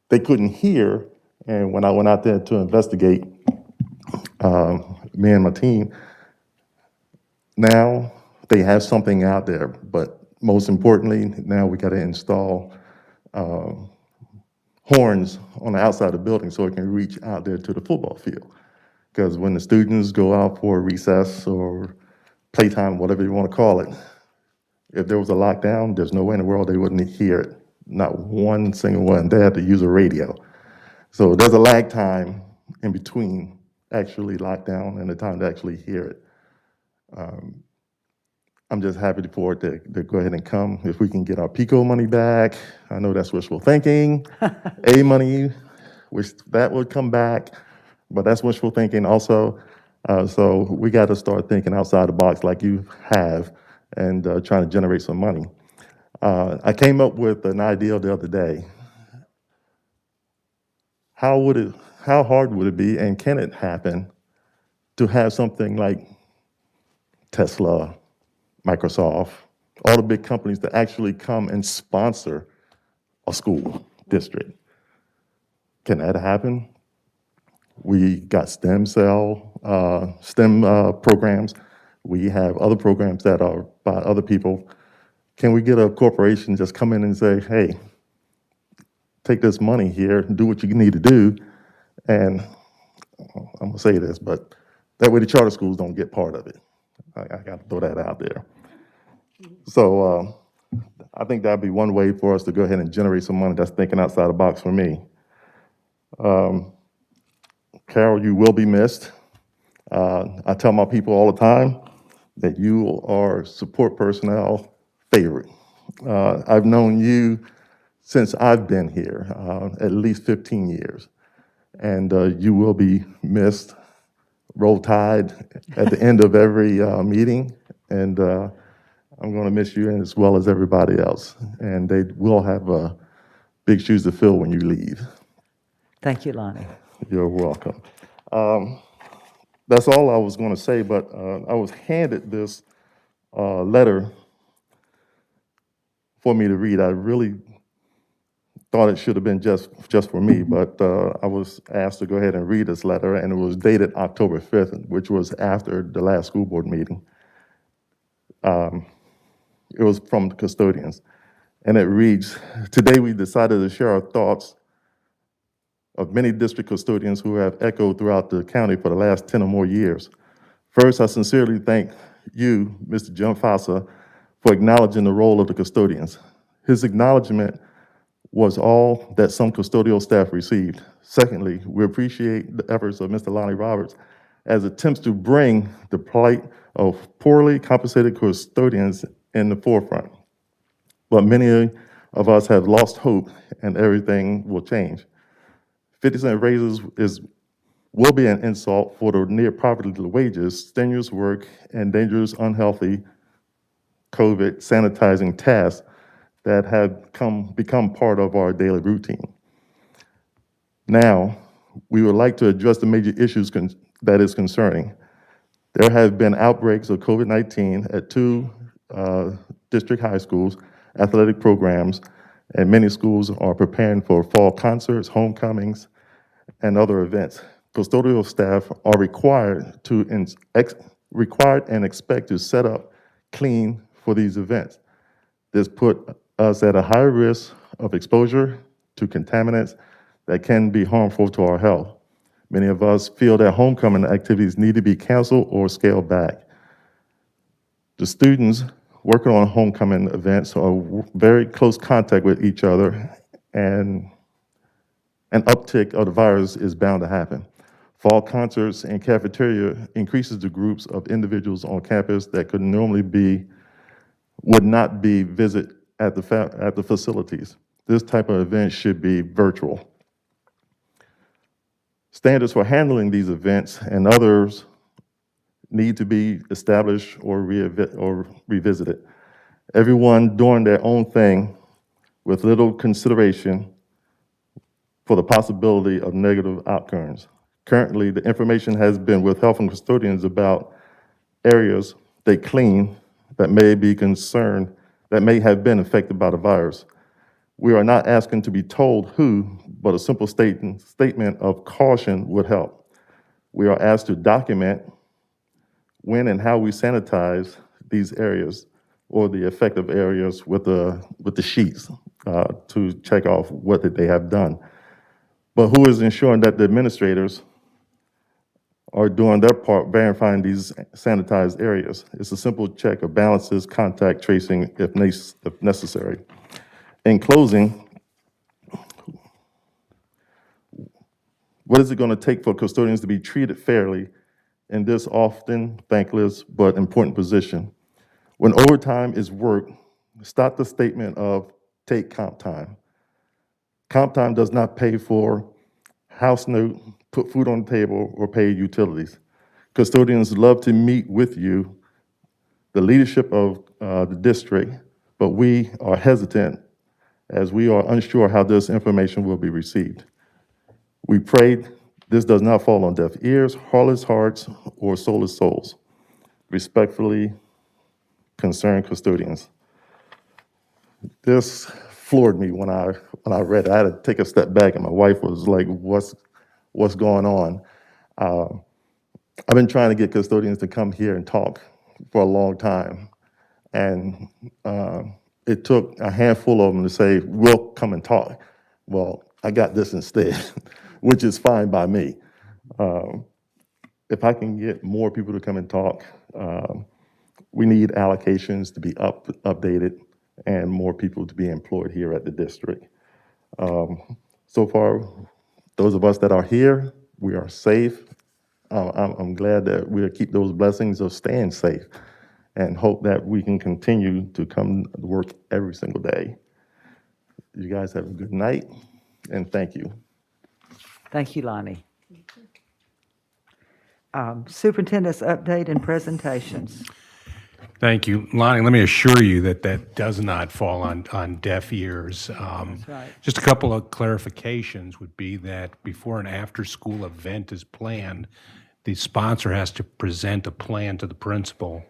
S13: they couldn't hear. And when I went out there to investigate, me and my team, now they have something out there, but most importantly, now we got to install horns on the outside of the building so it can reach out there to the football field. Because when the students go out for recess or playtime, whatever you want to call it, if there was a lockdown, there's no way in the world they wouldn't hear it. Not one single one. They had to use a radio. So there's a lag time in between actually lockdown and the time to actually hear it. I'm just happy for it to go ahead and come. If we can get our PICO money back, I know that's wishful thinking. A money, which that would come back, but that's wishful thinking also. So we got to start thinking outside the box like you have and trying to generate some money. I came up with an idea the other day. How hard would it be, and can it happen, to have something like Tesla, Microsoft, all the big companies to actually come and sponsor a school district? Can that happen? We got STEM programs. We have other programs that are by other people. Can we get a corporation just come in and say, hey, take this money here, do what you need to do, and I'm gonna say this, but that way the charter schools don't get part of it. I gotta throw that out there. So I think that'd be one way for us to go ahead and generate some money. That's thinking outside the box for me. Carol, you will be missed. I tell my people all the time that you are support personnel favorite. I've known you since I've been here, at least 15 years. And you will be missed, roll tide at the end of every meeting. And I'm gonna miss you as well as everybody else. And they will have big shoes to fill when you leave.
S2: Thank you, Lonnie.
S13: You're welcome. That's all I was gonna say, but I was handed this letter for me to read. I really thought it should have been just for me, but I was asked to go ahead and read this letter, and it was dated October 5th, which was after the last school board meeting. It was from the custodians, and it reads, "Today we decided to share our thoughts of many district custodians who have echoed throughout the county for the last 10 or more years. First, I sincerely thank you, Mr. Jim Fossa, for acknowledging the role of the custodians. His acknowledgement was all that some custodial staff received. Secondly, we appreciate the efforts of Mr. Lonnie Roberts as attempts to bring the plight of poorly compensated custodians in the forefront. But many of us have lost hope and everything will change. 50-cent raises will be an insult for the near poverty wages, strenuous work, and dangerous, unhealthy COVID sanitizing tasks that have become part of our daily routine. Now, we would like to address the major issues that is concerning. There have been outbreaks of COVID-19 at 2 district high schools, athletic programs, and many schools are preparing for fall concerts, homecomings, and other events. Custodial staff are required and expect to set up clean for these events. This put us at a higher risk of exposure to contaminants that can be harmful to our health. Many of us feel that homecoming activities need to be canceled or scaled back. The students working on homecoming events are very close contact with each other, and an uptick of the virus is bound to happen. Fall concerts and cafeteria increases the groups of individuals on campus that would not be visit at the facilities. This type of event should be virtual. Standards for handling these events and others need to be established or revisited. Everyone doing their own thing with little consideration for the possibility of negative outcomes. Currently, the information has been withheld from custodians about areas they clean that may have been affected by the virus. We are not asking to be told who, but a simple statement of caution would help. We are asked to document when and how we sanitize these areas, or the effective areas with the sheets to check off what that they have done. But who is ensuring that the administrators are doing their part verifying these sanitized areas? It's a simple check of balances, contact tracing if necessary. In closing, what is it going to take for custodians to be treated fairly in this often thankless but important position? When overtime is worked, stop the statement of take comp time. Comp time does not pay for house note, put food on the table, or pay utilities. Custodians love to meet with you, the leadership of the district, but we are hesitant as we are unsure how this information will be received. We pray this does not fall on deaf ears, heartless hearts, or soulless souls. Respectfully, concerned custodians. This floored me when I read it. I had to take a step back, and my wife was like, "What's going on?" I've been trying to get custodians to come here and talk for a long time, and it took a handful of them to say, "We'll come and talk." Well, I got this instead, which is fine by me. If I can get more people to come and talk, we need allocations to be updated and more people to be employed here at the district. So far, those of us that are here, we are safe. I'm glad that we'll keep those blessings of staying safe and hope that we can continue to come to work every single day. You guys have a good night, and thank you.
S2: Thank you, Lonnie. Superintendent's update and presentations.
S4: Thank you. Lonnie, let me assure you that that does not fall on deaf ears.
S2: right.
S4: Just a couple of clarifications would be that before an after-school event is planned, the sponsor has to present a plan to the principal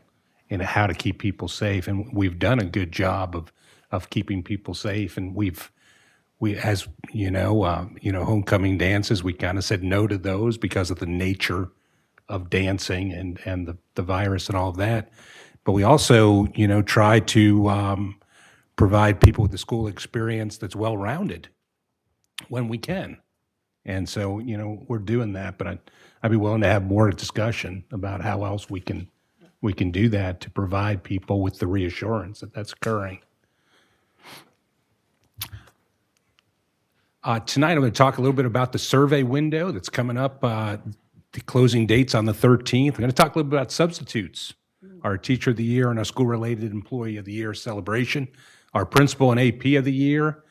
S4: in how to keep people safe. And we've done a good job of keeping people safe. And we, as homecoming dances, we kind of said no to those because of the nature of dancing and the virus and all of that. But we also, try to provide people with the school experience that's well-rounded when we can. And so, we're doing that, but I'd be willing to have more discussion about how else we can do that to provide people with the reassurance that that's occurring. Tonight, I'm going to talk a little bit about the survey window that's coming up. The closing date's on the 13th. I'm going to talk a little bit about substitutes, our Teacher of the Year and our School-Related Employee of the Year celebration, our Principal and AP of the Year,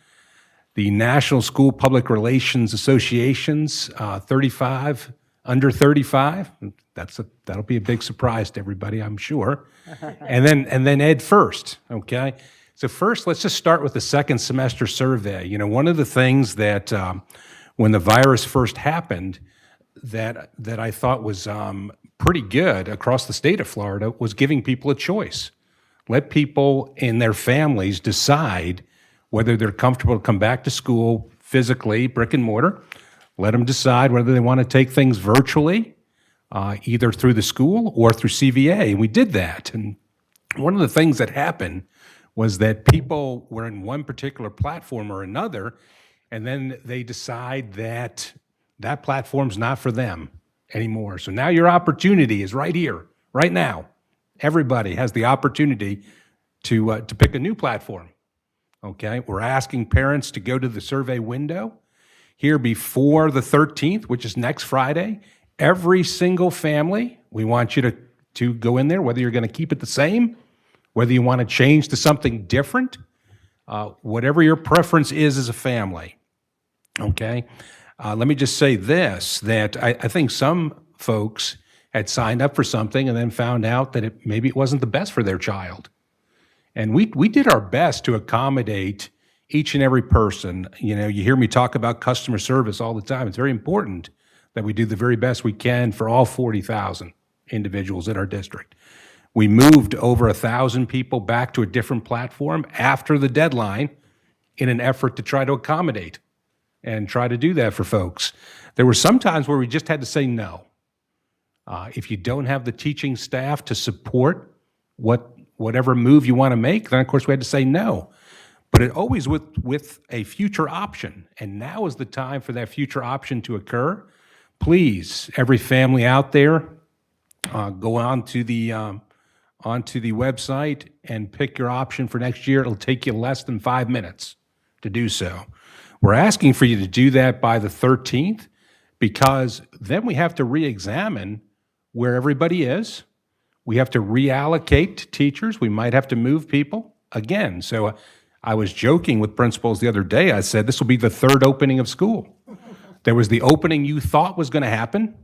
S4: the National School Public Relations Association's 35, under 35. That'll be a big surprise to everybody, I'm sure. And then Ed First, okay? So first, let's just start with the second semester survey. One of the things that when the virus first happened that I thought was pretty good across the state of Florida was giving people a choice. Let people and their families decide whether they're comfortable to come back to school physically, brick and mortar. Let them decide whether they want to take things virtually, either through the school or through CVA. And we did that. And one of the things that happened was that people were in one particular platform or another, and then they decide that that platform's not for them anymore. So now your opportunity is right here, right now. Everybody has the opportunity to pick a new platform, okay? We're asking parents to go to the survey window here before the 13th, which is next Friday. Every single family, we want you to go in there, whether you're going to keep it the same, whether you want to change to something different, whatever your preference is as a family, okay? Let me just say this, that I think some folks had signed up for something and then found out that maybe it wasn't the best for their child. And we did our best to accommodate each and every person. You hear me talk about customer service all the time. It's very important that we do the very best we can for all 40,000 individuals in our district. We moved over 1,000 people back to a different platform after the deadline in an effort to try to accommodate and try to do that for folks. There were some times where we just had to say no. If you don't have the teaching staff to support what whatever move you want to make. Then, of course, we had to say no. But it always with a future option. And now is the time for that future option to occur. Please, every family out there, go onto the website and pick your option for next year. It'll take you less than 5 minutes to do so. We're asking for you to do that by the 13th because then we have to re-examine where everybody is. We have to reallocate teachers. We might have to move people again. So I was joking with principals the other day. I said, this will be the third opening of school. There was the opening you thought was going to happen.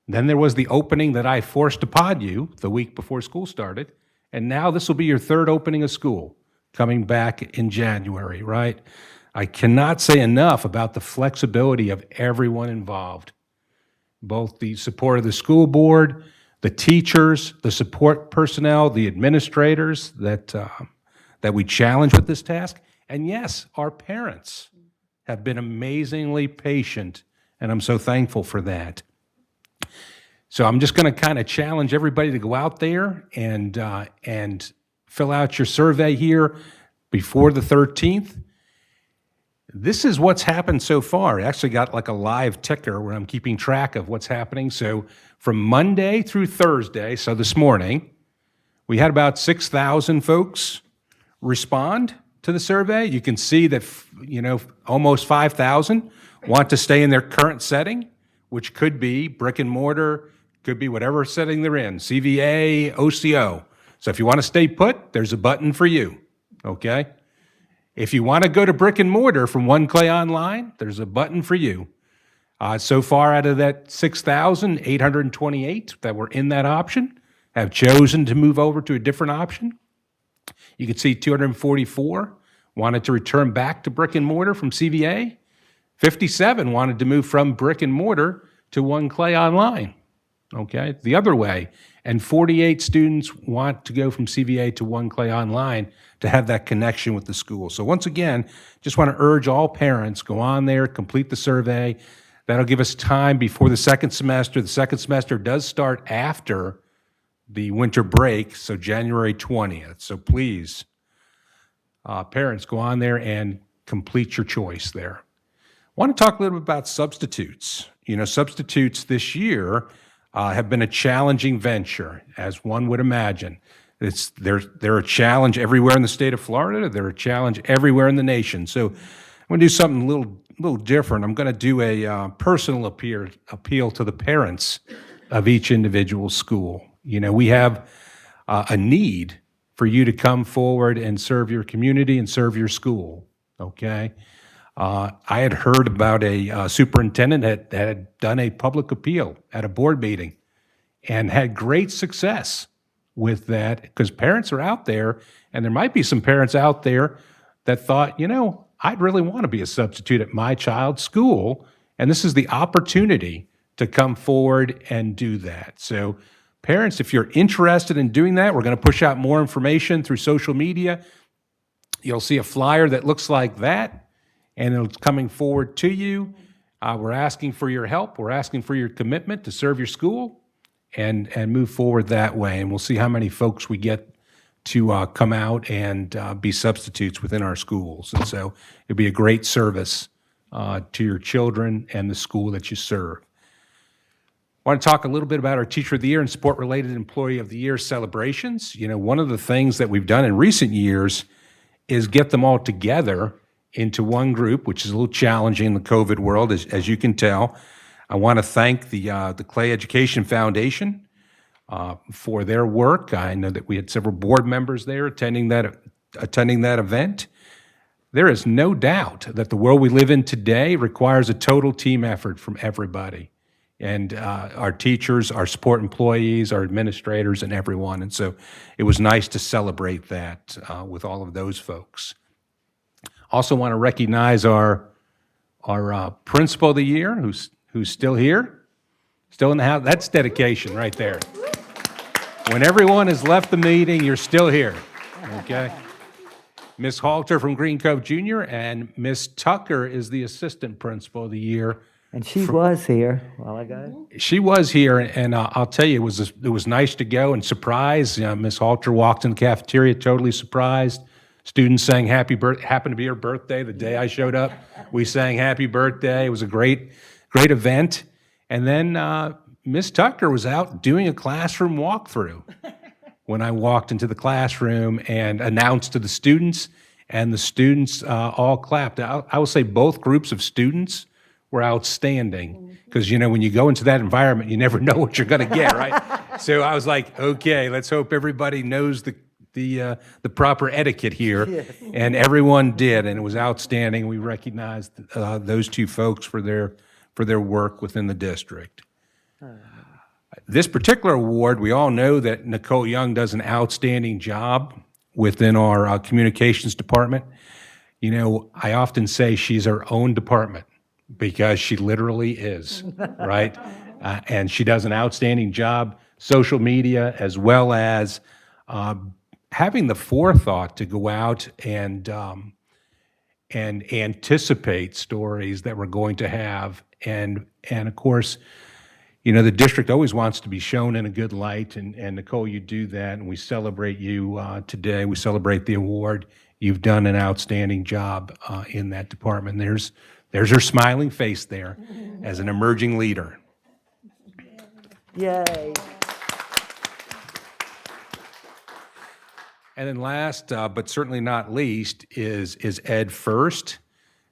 S4: Then there was the opening that I forced upon you the week before school started. And now this will be your third opening of school coming back in January, right? I cannot say enough about the flexibility of everyone involved, both the support of the school board, the teachers, the support personnel, the administrators that we challenge with this task. And yes, our parents have been amazingly patient, and I'm so thankful for that. So I'm just going to kind of challenge everybody to go out there and fill out your survey here before the 13th. This is what's happened so far. I actually got like a live ticker where I'm keeping track of what's happening. So from Monday through Thursday, so this morning, we had about 6,000 folks respond to the survey. You can see that, almost 5,000 want to stay in their current setting, which could be brick and mortar, could be whatever setting they're in, CVA, OCO. So if you want to stay put, there's a button for you, okay? If you want to go to brick and mortar from One Clay Online, there's a button for you. So far out of that 6,828 that were in that option have chosen to move over to a different option. You can see 244 wanted to return back to brick and mortar from CVA. 57 wanted to move from brick and mortar to One Clay Online, okay, the other way. And 48 students want to go from CVA to One Clay Online to have that connection with the school. So once again, just want to urge all parents, go on there, complete the survey. That'll give us time before the second semester. The second semester does start after the winter break, so January 20th. So please, parents, go on there and complete your choice there. I want to talk a little bit about substitutes. Substitutes this year have been a challenging venture, as one would imagine. They're a challenge everywhere in the state of Florida. They're a challenge everywhere in the nation. So I'm going to do something a little different. I'm going to do a personal appeal to the parents of each individual school. We have a need for you to come forward and serve your community and serve your school, okay? I had heard about a superintendent that had done a public appeal at a board meeting and had great success with that because parents are out there, and there might be some parents out there that thought, I'd really want to be a substitute at my child's school, and this is the opportunity to come forward and do that. So parents, if you're interested in doing that, we're going to push out more information through social media. You'll see a flyer that looks like that, and it's coming forward to you. We're asking for your help. We're asking for your commitment to serve your school and move forward that way. And we'll see how many folks we get to come out and be substitutes within our schools. And so it'll be a great service to your children and the school that you serve. I want to talk a little bit about our Teacher of the Year and Sport-Related Employee of the Year celebrations. One of the things that we've done in recent years is get them all together into one group, which is a little challenging in the COVID world, as you can tell. I want to thank the Clay Education Foundation for their work. I know that we had several board members there attending that event. There is no doubt that the world we live in today requires a total team effort from everybody. And our teachers, our support employees, our administrators, and everyone. And so it was nice to celebrate that with all of those folks. Also want to recognize our Principal of the Year, who's still here, still in the house. That's dedication right there. When everyone has left the meeting, you're still here, okay? Miss Halter from Green Cove Junior and Miss Tucker is the Assistant Principal of the Year
S2: And she was here a while ago.
S4: She was here, and I'll tell you, it was nice to go and surprise. Miss Halter walked in the cafeteria, totally surprised. Students sang happy birthday. Happened to be her birthday the day I showed up. We sang happy birthday. It was a great event. And then Miss Tucker was out doing a classroom walkthrough when I walked into the classroom and announced to the students, and the students all clapped. I will say both groups of students were outstanding, because when you go into that environment, you never know what you're going to get, right? So I was like, okay, let's hope everybody knows the proper etiquette here.
S2: Yes.
S4: And everyone did, and it was outstanding. We recognized those two folks for their work within the district. This particular award, we all know that Nicole Young does an outstanding job within our communications department. I often say she's her own department, because she literally is, right? And she does an outstanding job, social media, as well as having the forethought to go out and anticipate stories that we're going to have. And of course, the district always wants to be shown in a good light, and Nicole, you do that, and we celebrate you today. We celebrate the award. You've done an outstanding job in that department. There's her smiling face there as an emerging leader.
S2: Yay.
S4: And then last, but certainly not least, is Ed First.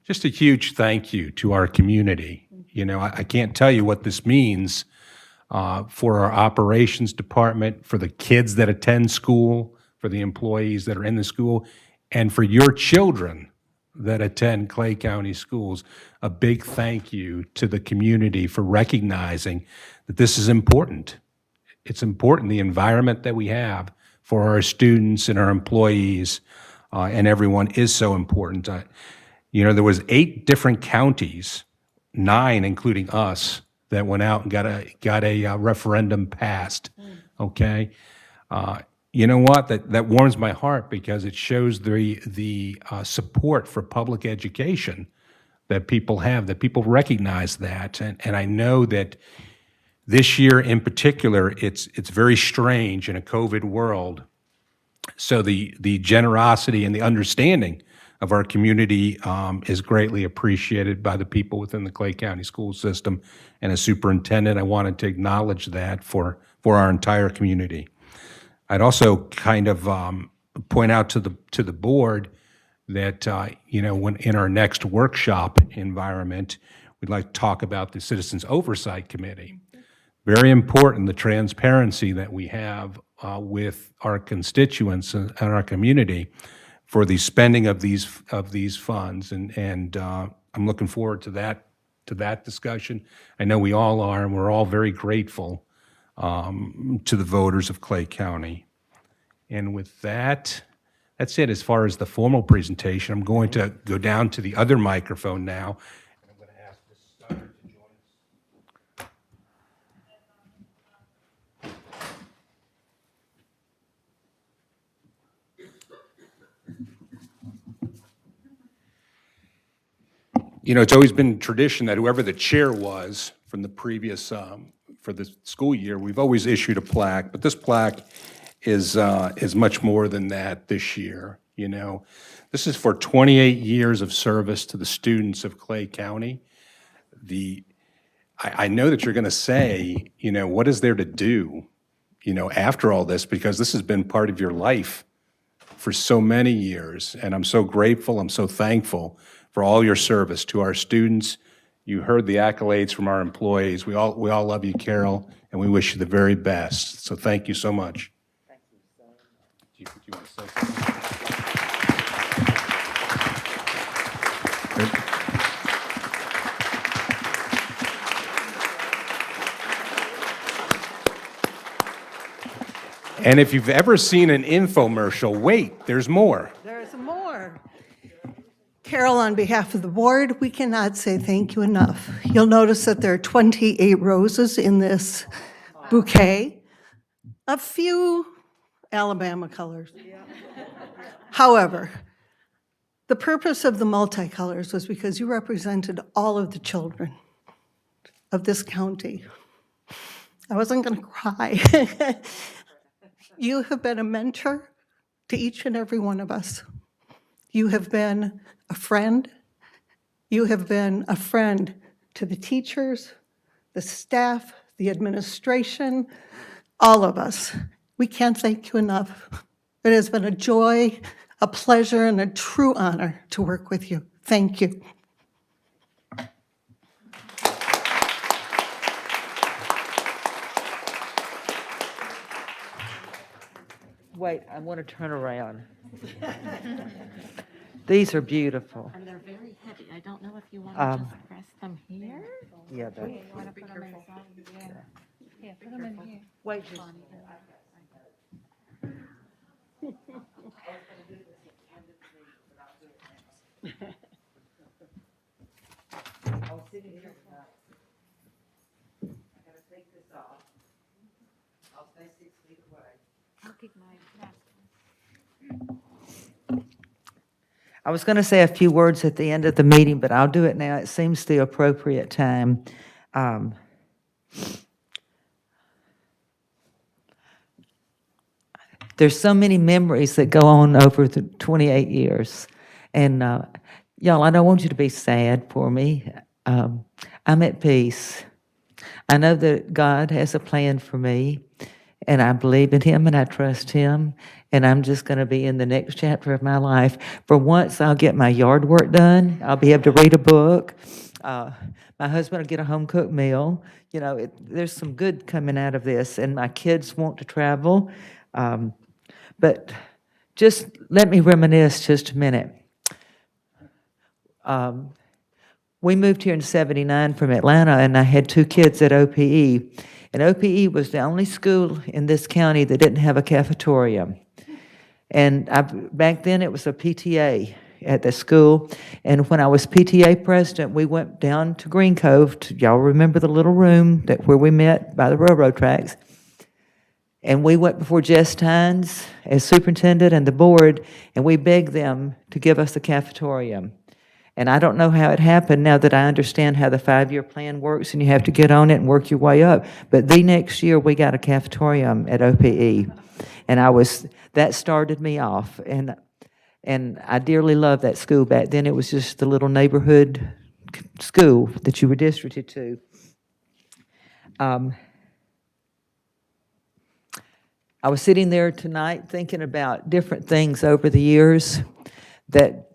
S4: Just a huge thank you to our community. I can't tell you what this means for our operations department, for the kids that attend school, for the employees that are in the school, and for your children that attend Clay County schools. A big thank you to the community for recognizing that this is important. It's important, the environment that we have for our students and our employees, and everyone is so important. There was 8 different counties, 9 including us, that went out and got a referendum passed. Okay, you know what? That warms my heart, because it shows the support for public education that people have, that people recognize that, and I know that this year in particular, it's very strange in a COVID world. So the generosity and the understanding of our community is greatly appreciated by the people within the Clay County school system. And as superintendent, I wanted to acknowledge that for our entire community. I'd also kind of point out to the board that when in our next workshop environment, we'd like to talk about the Citizens Oversight Committee. Very important, the transparency that we have with our constituents and our community for the spending of these funds, and I'm looking forward to that discussion. I know we all are, and we're all very grateful to the voters of Clay County. And with that, that's it as far as the formal presentation. I'm going to go down to the other microphone now. And I'm going to ask Ms. Studdard to join us. It's always been tradition that whoever the chair was from the previous, for the school year, we've always issued a plaque, but this plaque is much more than that this year. This is for 28 years of service to the students of Clay County. I know that you're going to say, what is there to do, after all this, because this has been part of your life for so many years, and I'm so grateful, I'm so thankful for all your service to our students. You heard the accolades from our employees. We all love you, Carol, and we wish you the very best. So thank you so much. Thank you so much. Do you want to say something? And if you've ever seen an infomercial, wait, there's more.
S8: There's more. Carol, on behalf of the board, we cannot say thank you enough. You'll notice that there are 28 roses in this bouquet, a few Alabama colors. However, the purpose of the multicolors was because you represented all of the children. of this county. I wasn't going to cry. You have been a mentor to each and every one of us. You have been a friend. You have been a friend to the teachers, the staff, the administration, all of us. We can't thank you enough. It has been a joy, a pleasure, and a true honor to work with you. Thank you.
S2: Wait, I want to turn around. These are beautiful.
S6: And they're very heavy. I don't know if you want
S2: to
S6: just press them here.
S2: Yeah, that, wait just. I was going to say a few words at the end of the meeting, but I'll do it now. It seems the appropriate time. There's so many memories that go on over the 28 years. And y'all, I don't want you to be sad for me. I'm at peace. I know that God has a plan for me, and I believe in Him and I trust Him, and I'm just going to be in the next chapter of my life. For once, I'll get my yard work done. I'll be able to read a book. My husband will get a home-cooked meal. You know, there's some good coming out of this, and my kids want to travel. But just let me reminisce just a minute. We moved here in '79 from Atlanta, and I had 2 kids at OPE. And OPE was the only school in this county that didn't have a cafeteria. And back then, it was a PTA at the school. And when I was PTA president, we went down to Green Cove. Y'all remember the little room where we met by the railroad tracks? And we went before Jess Tynes as superintendent and the board, and we begged them to give us a cafeteria. And I don't know how it happened now that I understand how the 5-year plan works, and you have to get on it and work your way up. But the next year, we got a cafeteria at OPE. And that started me off. And I dearly loved that school. Back then, it was just the little neighborhood school that you were districted to. I was sitting there tonight thinking about different things over the years that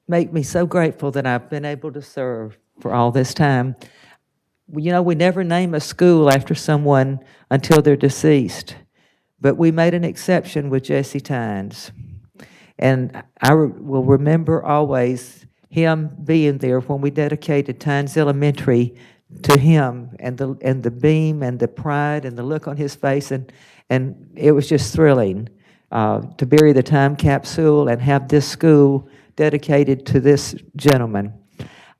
S2: make me so grateful that I've been able to serve for all this time. You know, we never name a school after someone until they're deceased, but we made an exception with Jesse Tynes. And I will remember always him being there when we dedicated Tynes Elementary to him, and the beam and the pride and the look on his face, and it was just thrilling to bury the time capsule and have this school dedicated to this gentleman.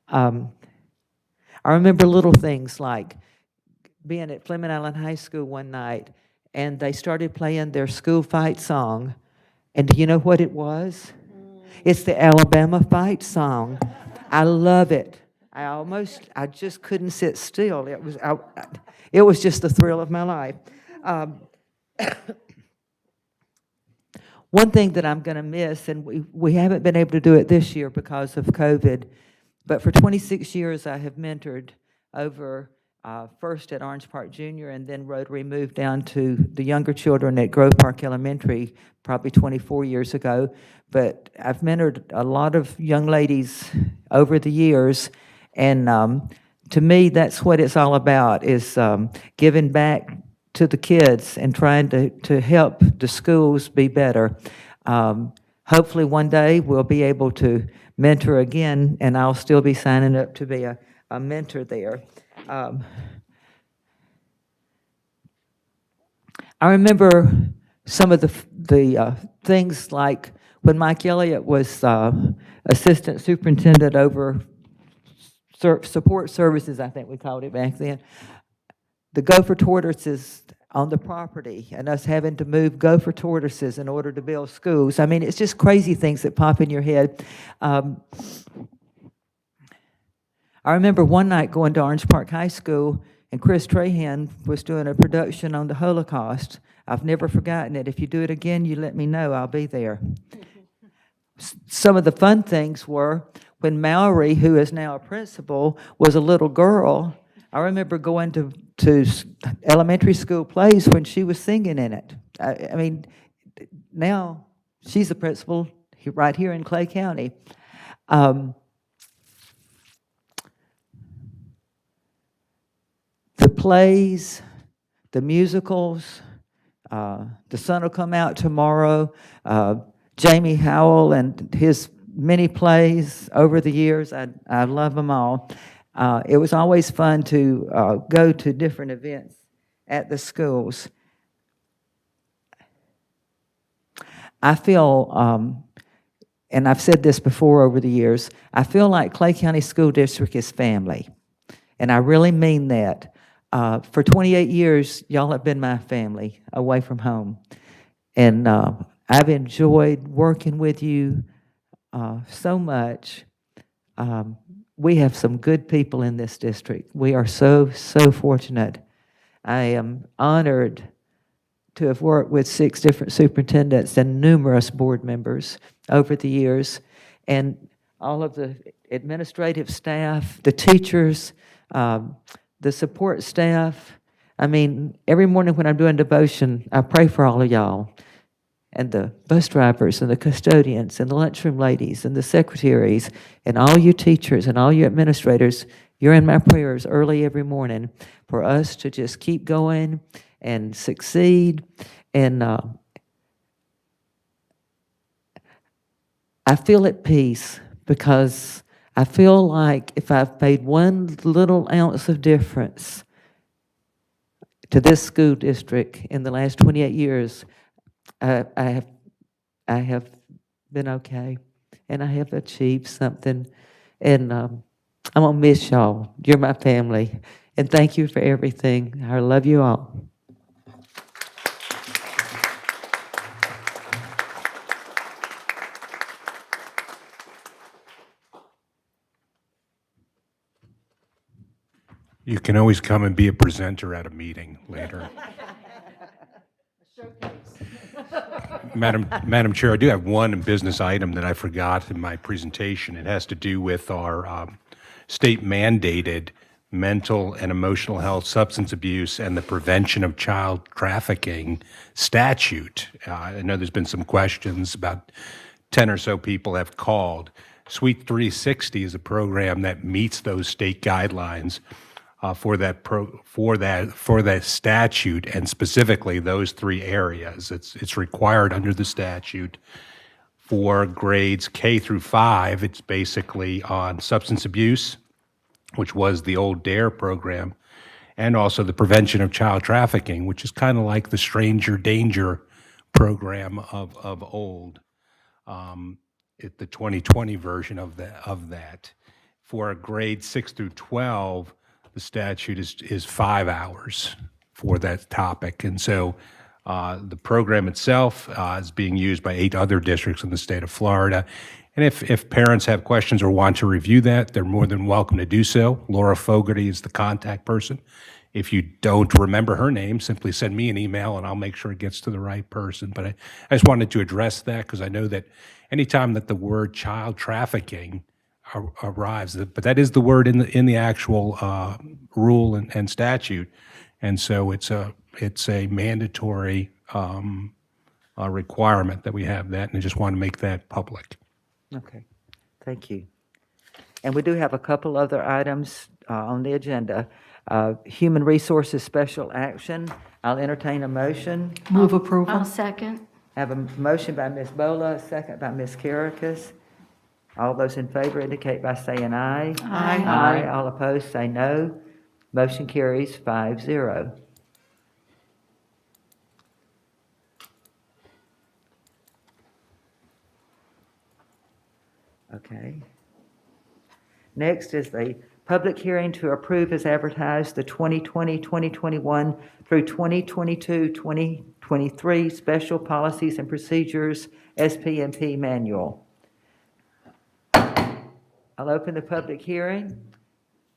S2: I remember little things like being at Fleming Island High School one night, and they started playing their school fight song, and do you know what it was? It's the Alabama fight song. I love it. I just couldn't sit still. It was just the thrill of my life. One thing that I'm going to miss, and we haven't been able to do it this year because of COVID, but for 26 years I have mentored over first at Orange Park Junior, and then Rotary moved down to the younger children at Grove Park Elementary probably 24 years ago. But I've mentored a lot of young ladies over the years. And to me, that's what it's all about, is giving back to the kids and trying to help the schools be better. Hopefully one day we'll be able to mentor again, and I'll still be signing up to be a mentor there. I remember some of the things like when Mike Elliott was assistant superintendent over support services, I think we called it back then, the gopher tortoises on the property and us having to move gopher tortoises in order to build schools. I mean, it's just crazy things that pop in your head. I I remember one night going to Orange Park High School, and Chris Trahan was doing a production on the Holocaust. I've never forgotten it. If you do it again, you let me know. I'll be there. Some of the fun things were when Mallory, who is now a principal, was a little girl. I remember going to elementary school plays when she was singing in it. I mean, now she's a principal right here in Clay County. The plays, the musicals, the sun will come out tomorrow. Jamie Howell and his many plays over the years, I love them all. It was always fun to go to different events at the schools. I feel, and I've said this before over the years, I feel like Clay County School District is family, and I really mean that. For 28 years, y'all have been my family away from home, and I've enjoyed working with you so much. We have some good people in this district. We are so, so fortunate. I am honored to have worked with 6 different superintendents and numerous board members over the years, and all of the administrative staff, the teachers, the support staff. I mean, every morning when I'm doing devotion, I pray for all of y'all, and the bus drivers and the custodians and the lunchroom ladies and the secretaries and all you teachers and all you administrators. You're in my prayers early every morning for us to just keep going and succeed. And I feel at peace because I feel like if I've made one little ounce of difference to this school district in the last 28 years, I have been okay, and I have achieved something, and I'm gonna miss y'all. You're my family, and thank you for everything. I love you all.
S4: You can always come and be a presenter at a meeting later. Madam Chair, I do have one business item that I forgot in my presentation. It has to do with our state mandated mental and emotional health, substance abuse, and the prevention of child trafficking statute. I know there's been some questions. About 10 or so people have called. Suite 360 is a program that meets those state guidelines for that statute, and specifically those 3 areas. It's required under the statute for grades K through 5. It's basically on substance abuse, which was the old DARE program, and also the prevention of child trafficking, which is kind of like the stranger danger program of old. The 2020 version of that. For grades 6 through 12, the statute is 5 hours for that topic. And so the program itself is being used by 8 other districts in the state of Florida. And if parents have questions or want to review that, they're more than welcome to do so. Laura Fogarty is the contact person. If you don't remember her name, simply send me an email and I'll make sure it gets to the right person. But I just wanted to address that because I know that anytime that the word child trafficking arrives, but that is the word in the actual rule and statute, and so it's a mandatory requirement that we have that, and I just want to make that public.
S2: Okay, thank you. And we do have a couple other items on the agenda. Human Resources Special Action. I'll entertain a motion.
S8: Move approval.
S6: I'll second.
S2: I have a motion by Ms. Bola, a second by Ms. Karikas. All those in favor indicate by saying aye.
S8: Aye.
S2: Aye. All opposed say no. Motion carries 5-0. Okay. Next is the public hearing to approve as advertised the 2020-2021 through 2022-2023 Special Policies and Procedures SP&P Manual. I'll open the public hearing.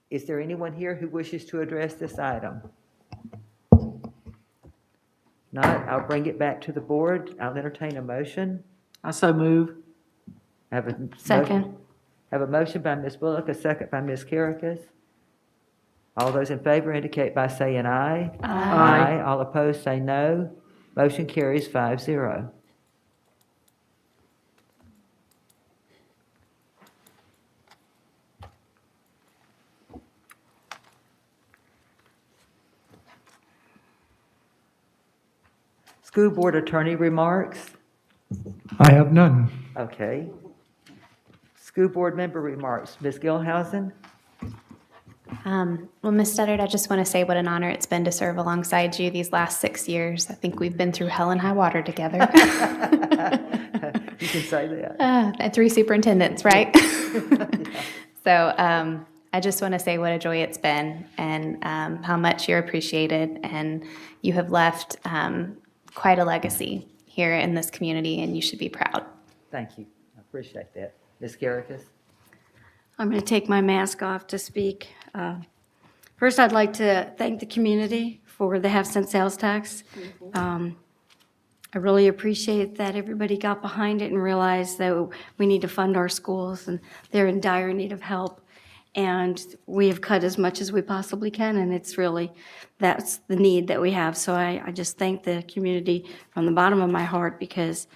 S2: Is there anyone here who wishes to address this item? Not, I'll bring it back to the board. I'll entertain a motion.
S12: I so move.
S2: Have a
S11: Second.
S2: Have a motion by Ms. Bullock, a second by Ms. Caracas. All those in favor indicate by saying aye.
S12: Aye.
S2: All opposed say no. Motion carries 5-0. School board attorney remarks?
S14: I have none.
S2: Okay. School board member remarks. Ms. Gilhousen?
S5: Well, Ms. Studdard, I just want to say what an honor it's been to serve alongside you these last 6 years. I think we've been through hell and high water together.
S2: You can say that.
S5: 3 superintendents, right? So I just want to say what a joy it's been and how much you're appreciated. And you have left quite a legacy here in this community, and you should be proud.
S2: Thank you. I appreciate that. Ms. Caracas?
S6: I'm going to take my mask off to speak. First, I'd like to thank the community for the half-cent sales tax. I really appreciate that everybody got behind it and realized that we need to fund our schools, and they're in dire need of help. And we have cut as much as we possibly can, and it's really, that's the need that we have. So I just thank the community from the bottom of my heart because,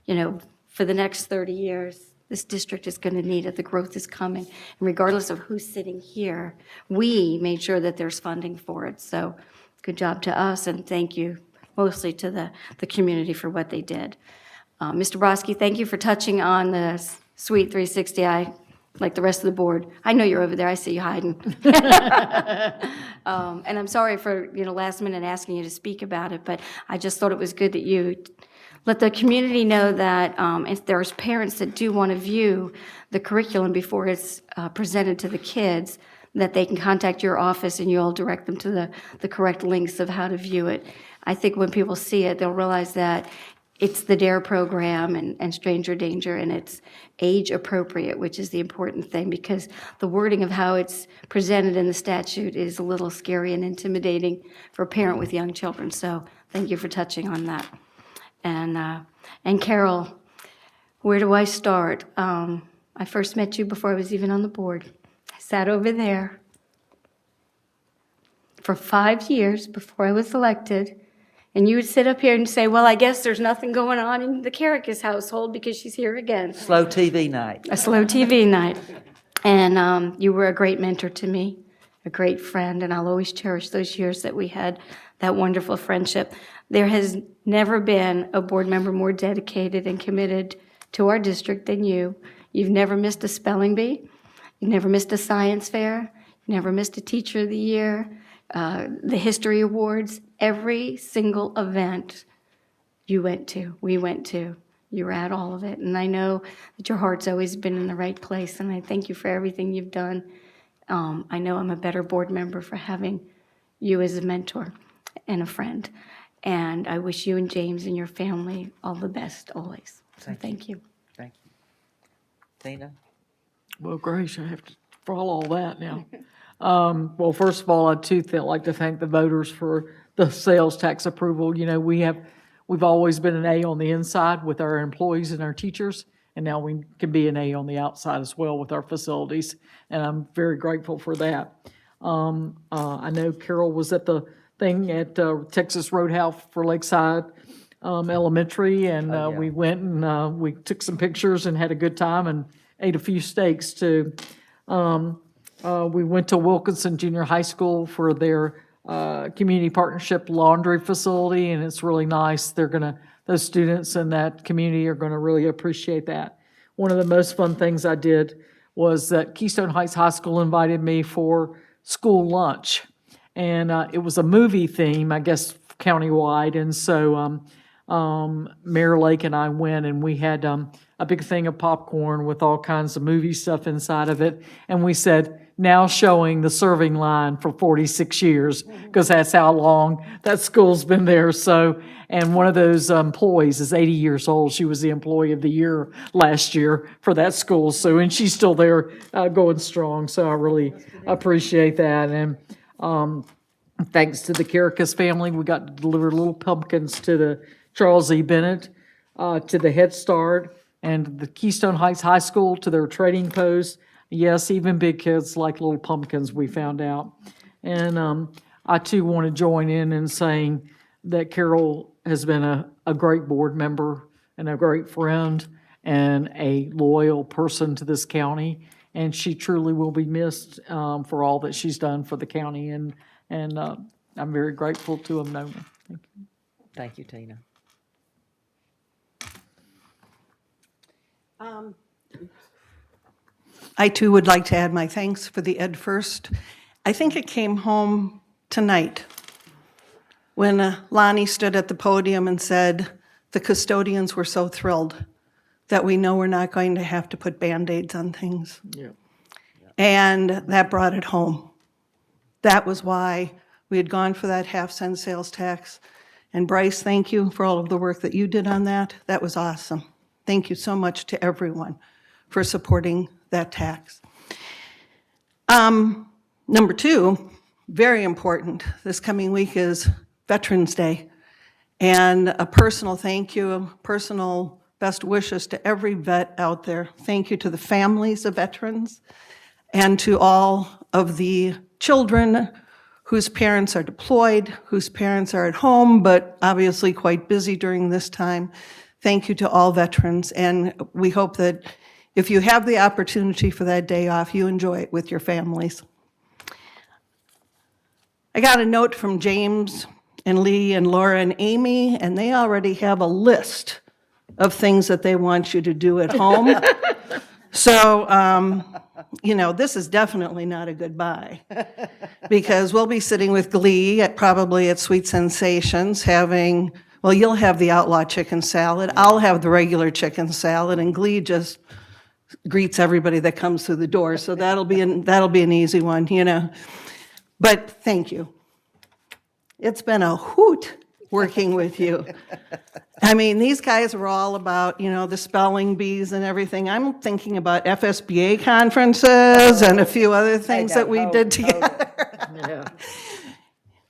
S6: you know, for the next 30 years, this district is going to need it. The growth is coming. And regardless of who's sitting here, we made sure that there's funding for it. So good job to us, and thank you mostly to the community for what they did. Mr. Brodsky, thank you for touching on the Suite 360. Like the rest of the board, I know you're over there. I see you hiding. And I'm sorry for, last minute asking you to speak about it, but I just thought it was good that you let the community know that if there's parents that do want to view the curriculum before it's presented to the kids, that they can contact your office and you'll direct them to the correct links of how to view it. I think when people see it, they'll realize that it's the DARE program and Stranger Danger, and it's age appropriate, which is the important thing, because the wording of how it's presented in the statute is a little scary and intimidating for a parent with young children. So thank you for touching on that. And Carol, where do I start? I first met you before I was even on the board. I sat over there for 5 years before I was elected. And you would sit up here and say, well, I guess there's nothing going on in the Caracas household because she's here again.
S2: Slow TV night.
S6: A slow TV night. And you were a great mentor to me, a great friend, and I'll always cherish those years that we had that wonderful friendship. There has never been a board member more dedicated and committed to our district than you. You've never missed a spelling bee. You've never missed a science fair. You've never missed a Teacher of the Year. The History Awards, every single event you went to, we went to, you were at all of it. And I know that your heart's always been in the right place, and I thank you for everything you've done. I know I'm a better board member for having you as a mentor and a friend. And I wish you and James and your family all the best always. So thank you.
S2: Thank you. Tina?
S12: Well, Grace, I have to follow all that now. Well, first of all, I'd too like to thank the voters for the sales tax approval. You know, we've always been an A on the inside with our employees and our teachers, and now we can be an A on the outside as well with our facilities, and I'm very grateful for that. I know Carol was at the thing at Texas Roadhouse for Lakeside Elementary, and we went and we took some pictures and had a good time and ate a few steaks too. We went to Wilkinson Junior High School for their community partnership laundry facility, and it's really nice. Those students in that community are gonna really appreciate that. One of the most fun things I did was that Keystone Heights High School invited me for school lunch. And it was a movie theme, I guess, countywide. And so Mayor Lake and I went, and we had a big thing of popcorn with all kinds of movie stuff inside of it. And we said, now showing the serving line for 46 years, because that's how long that school's been there. So, and one of those employees is 80 years old. She was the Employee of the Year last year for that school. So, and she's still there going strong. So I really appreciate that. And thanks to the Caracas family, we got to deliver little pumpkins to the Charles E. Bennett, to the Head Start, and the Keystone Heights High School to their trading post. Yes, even big kids like little pumpkins, we found out. And I too want to join in saying that Carol has been a great board member and a great friend and a loyal person to this county. And she truly will be missed for all that she's done for the county. And I'm very grateful to have known her. Thank you.
S2: Thank you, Tina.
S8: I too would like to add my thanks for the Ed First. I think it came home tonight when Lonnie stood at the podium and said the custodians were so thrilled that we know we're not going to have to put Band-Aids on things.
S12: Yeah.
S8: And that brought it home. That was why we had gone for that half-cent sales tax. And Bryce, thank you for all of the work that you did on that. That was awesome. Thank you so much to everyone for supporting that tax. Number two, very important, this coming week is Veterans Day. And a personal thank you, personal best wishes to every vet out there. Thank you to the families of veterans and to all of the children whose parents are deployed, whose parents are at home, but obviously quite busy during this time. Thank you to all veterans, and we hope that if you have the opportunity for that day off, you enjoy it with your families. I got a note from James and Lee and Laura and Amy, and they already have a list of things that they want you to do at home. So, this is definitely not a goodbye, because we'll be sitting with Glee probably at Sweet Sensations having, well, you'll have the outlaw chicken salad, I'll have the regular chicken salad, and Glee just greets everybody that comes through the door, so that'll be an easy one, But thank you. It's been a hoot working with you. I mean, these guys were all about, the spelling bees and everything. I'm thinking about FSBA conferences and a few other things that we did together.
S12: Yeah.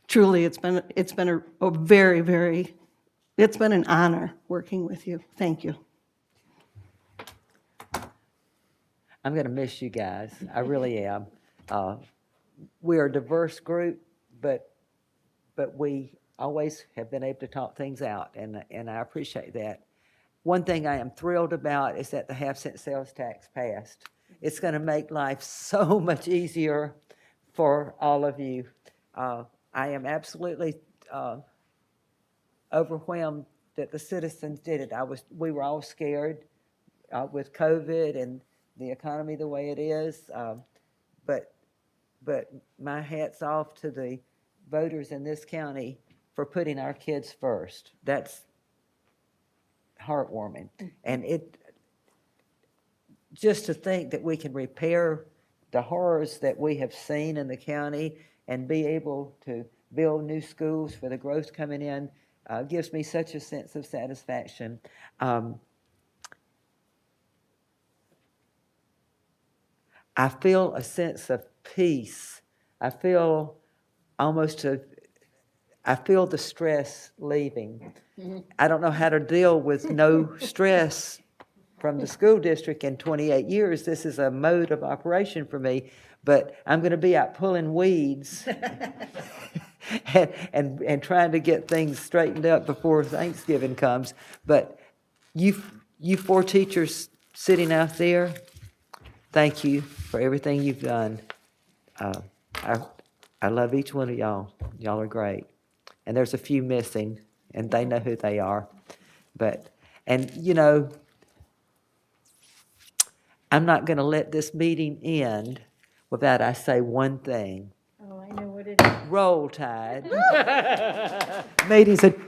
S8: Truly, it's been a very, very, it's been an honor working with you. Thank you.
S2: I'm going to miss you guys. I really am. We're a diverse group, but we always have been able to talk things out, and I appreciate that. One thing I am thrilled about is that the half-cent sales tax passed. It's going to make life so much easier for all of you. I am absolutely overwhelmed that the citizens did it. We were all scared with COVID and the economy the way it is, but my hat's off to the voters in this county for putting our kids first. That's heartwarming. And just to think that we can repair the horrors that we have seen in the county and be able to build new schools for the growth coming in gives me such a sense of satisfaction. I feel a sense of peace. I feel the stress leaving. I don't know how to deal with no stress from the school district in 28 years. This is a mode of operation for me, but I'm going to be out pulling weeds and trying to get things straightened up before Thanksgiving comes. But you four teachers sitting out there, thank you for everything you've done. I love each one of y'all. Y'all are great. And there's a few missing, and they know who they are. I'm not going to let this meeting end without I say one thing.
S6: Oh, I know what it is.
S2: Roll Tide. Meeting's adjourned.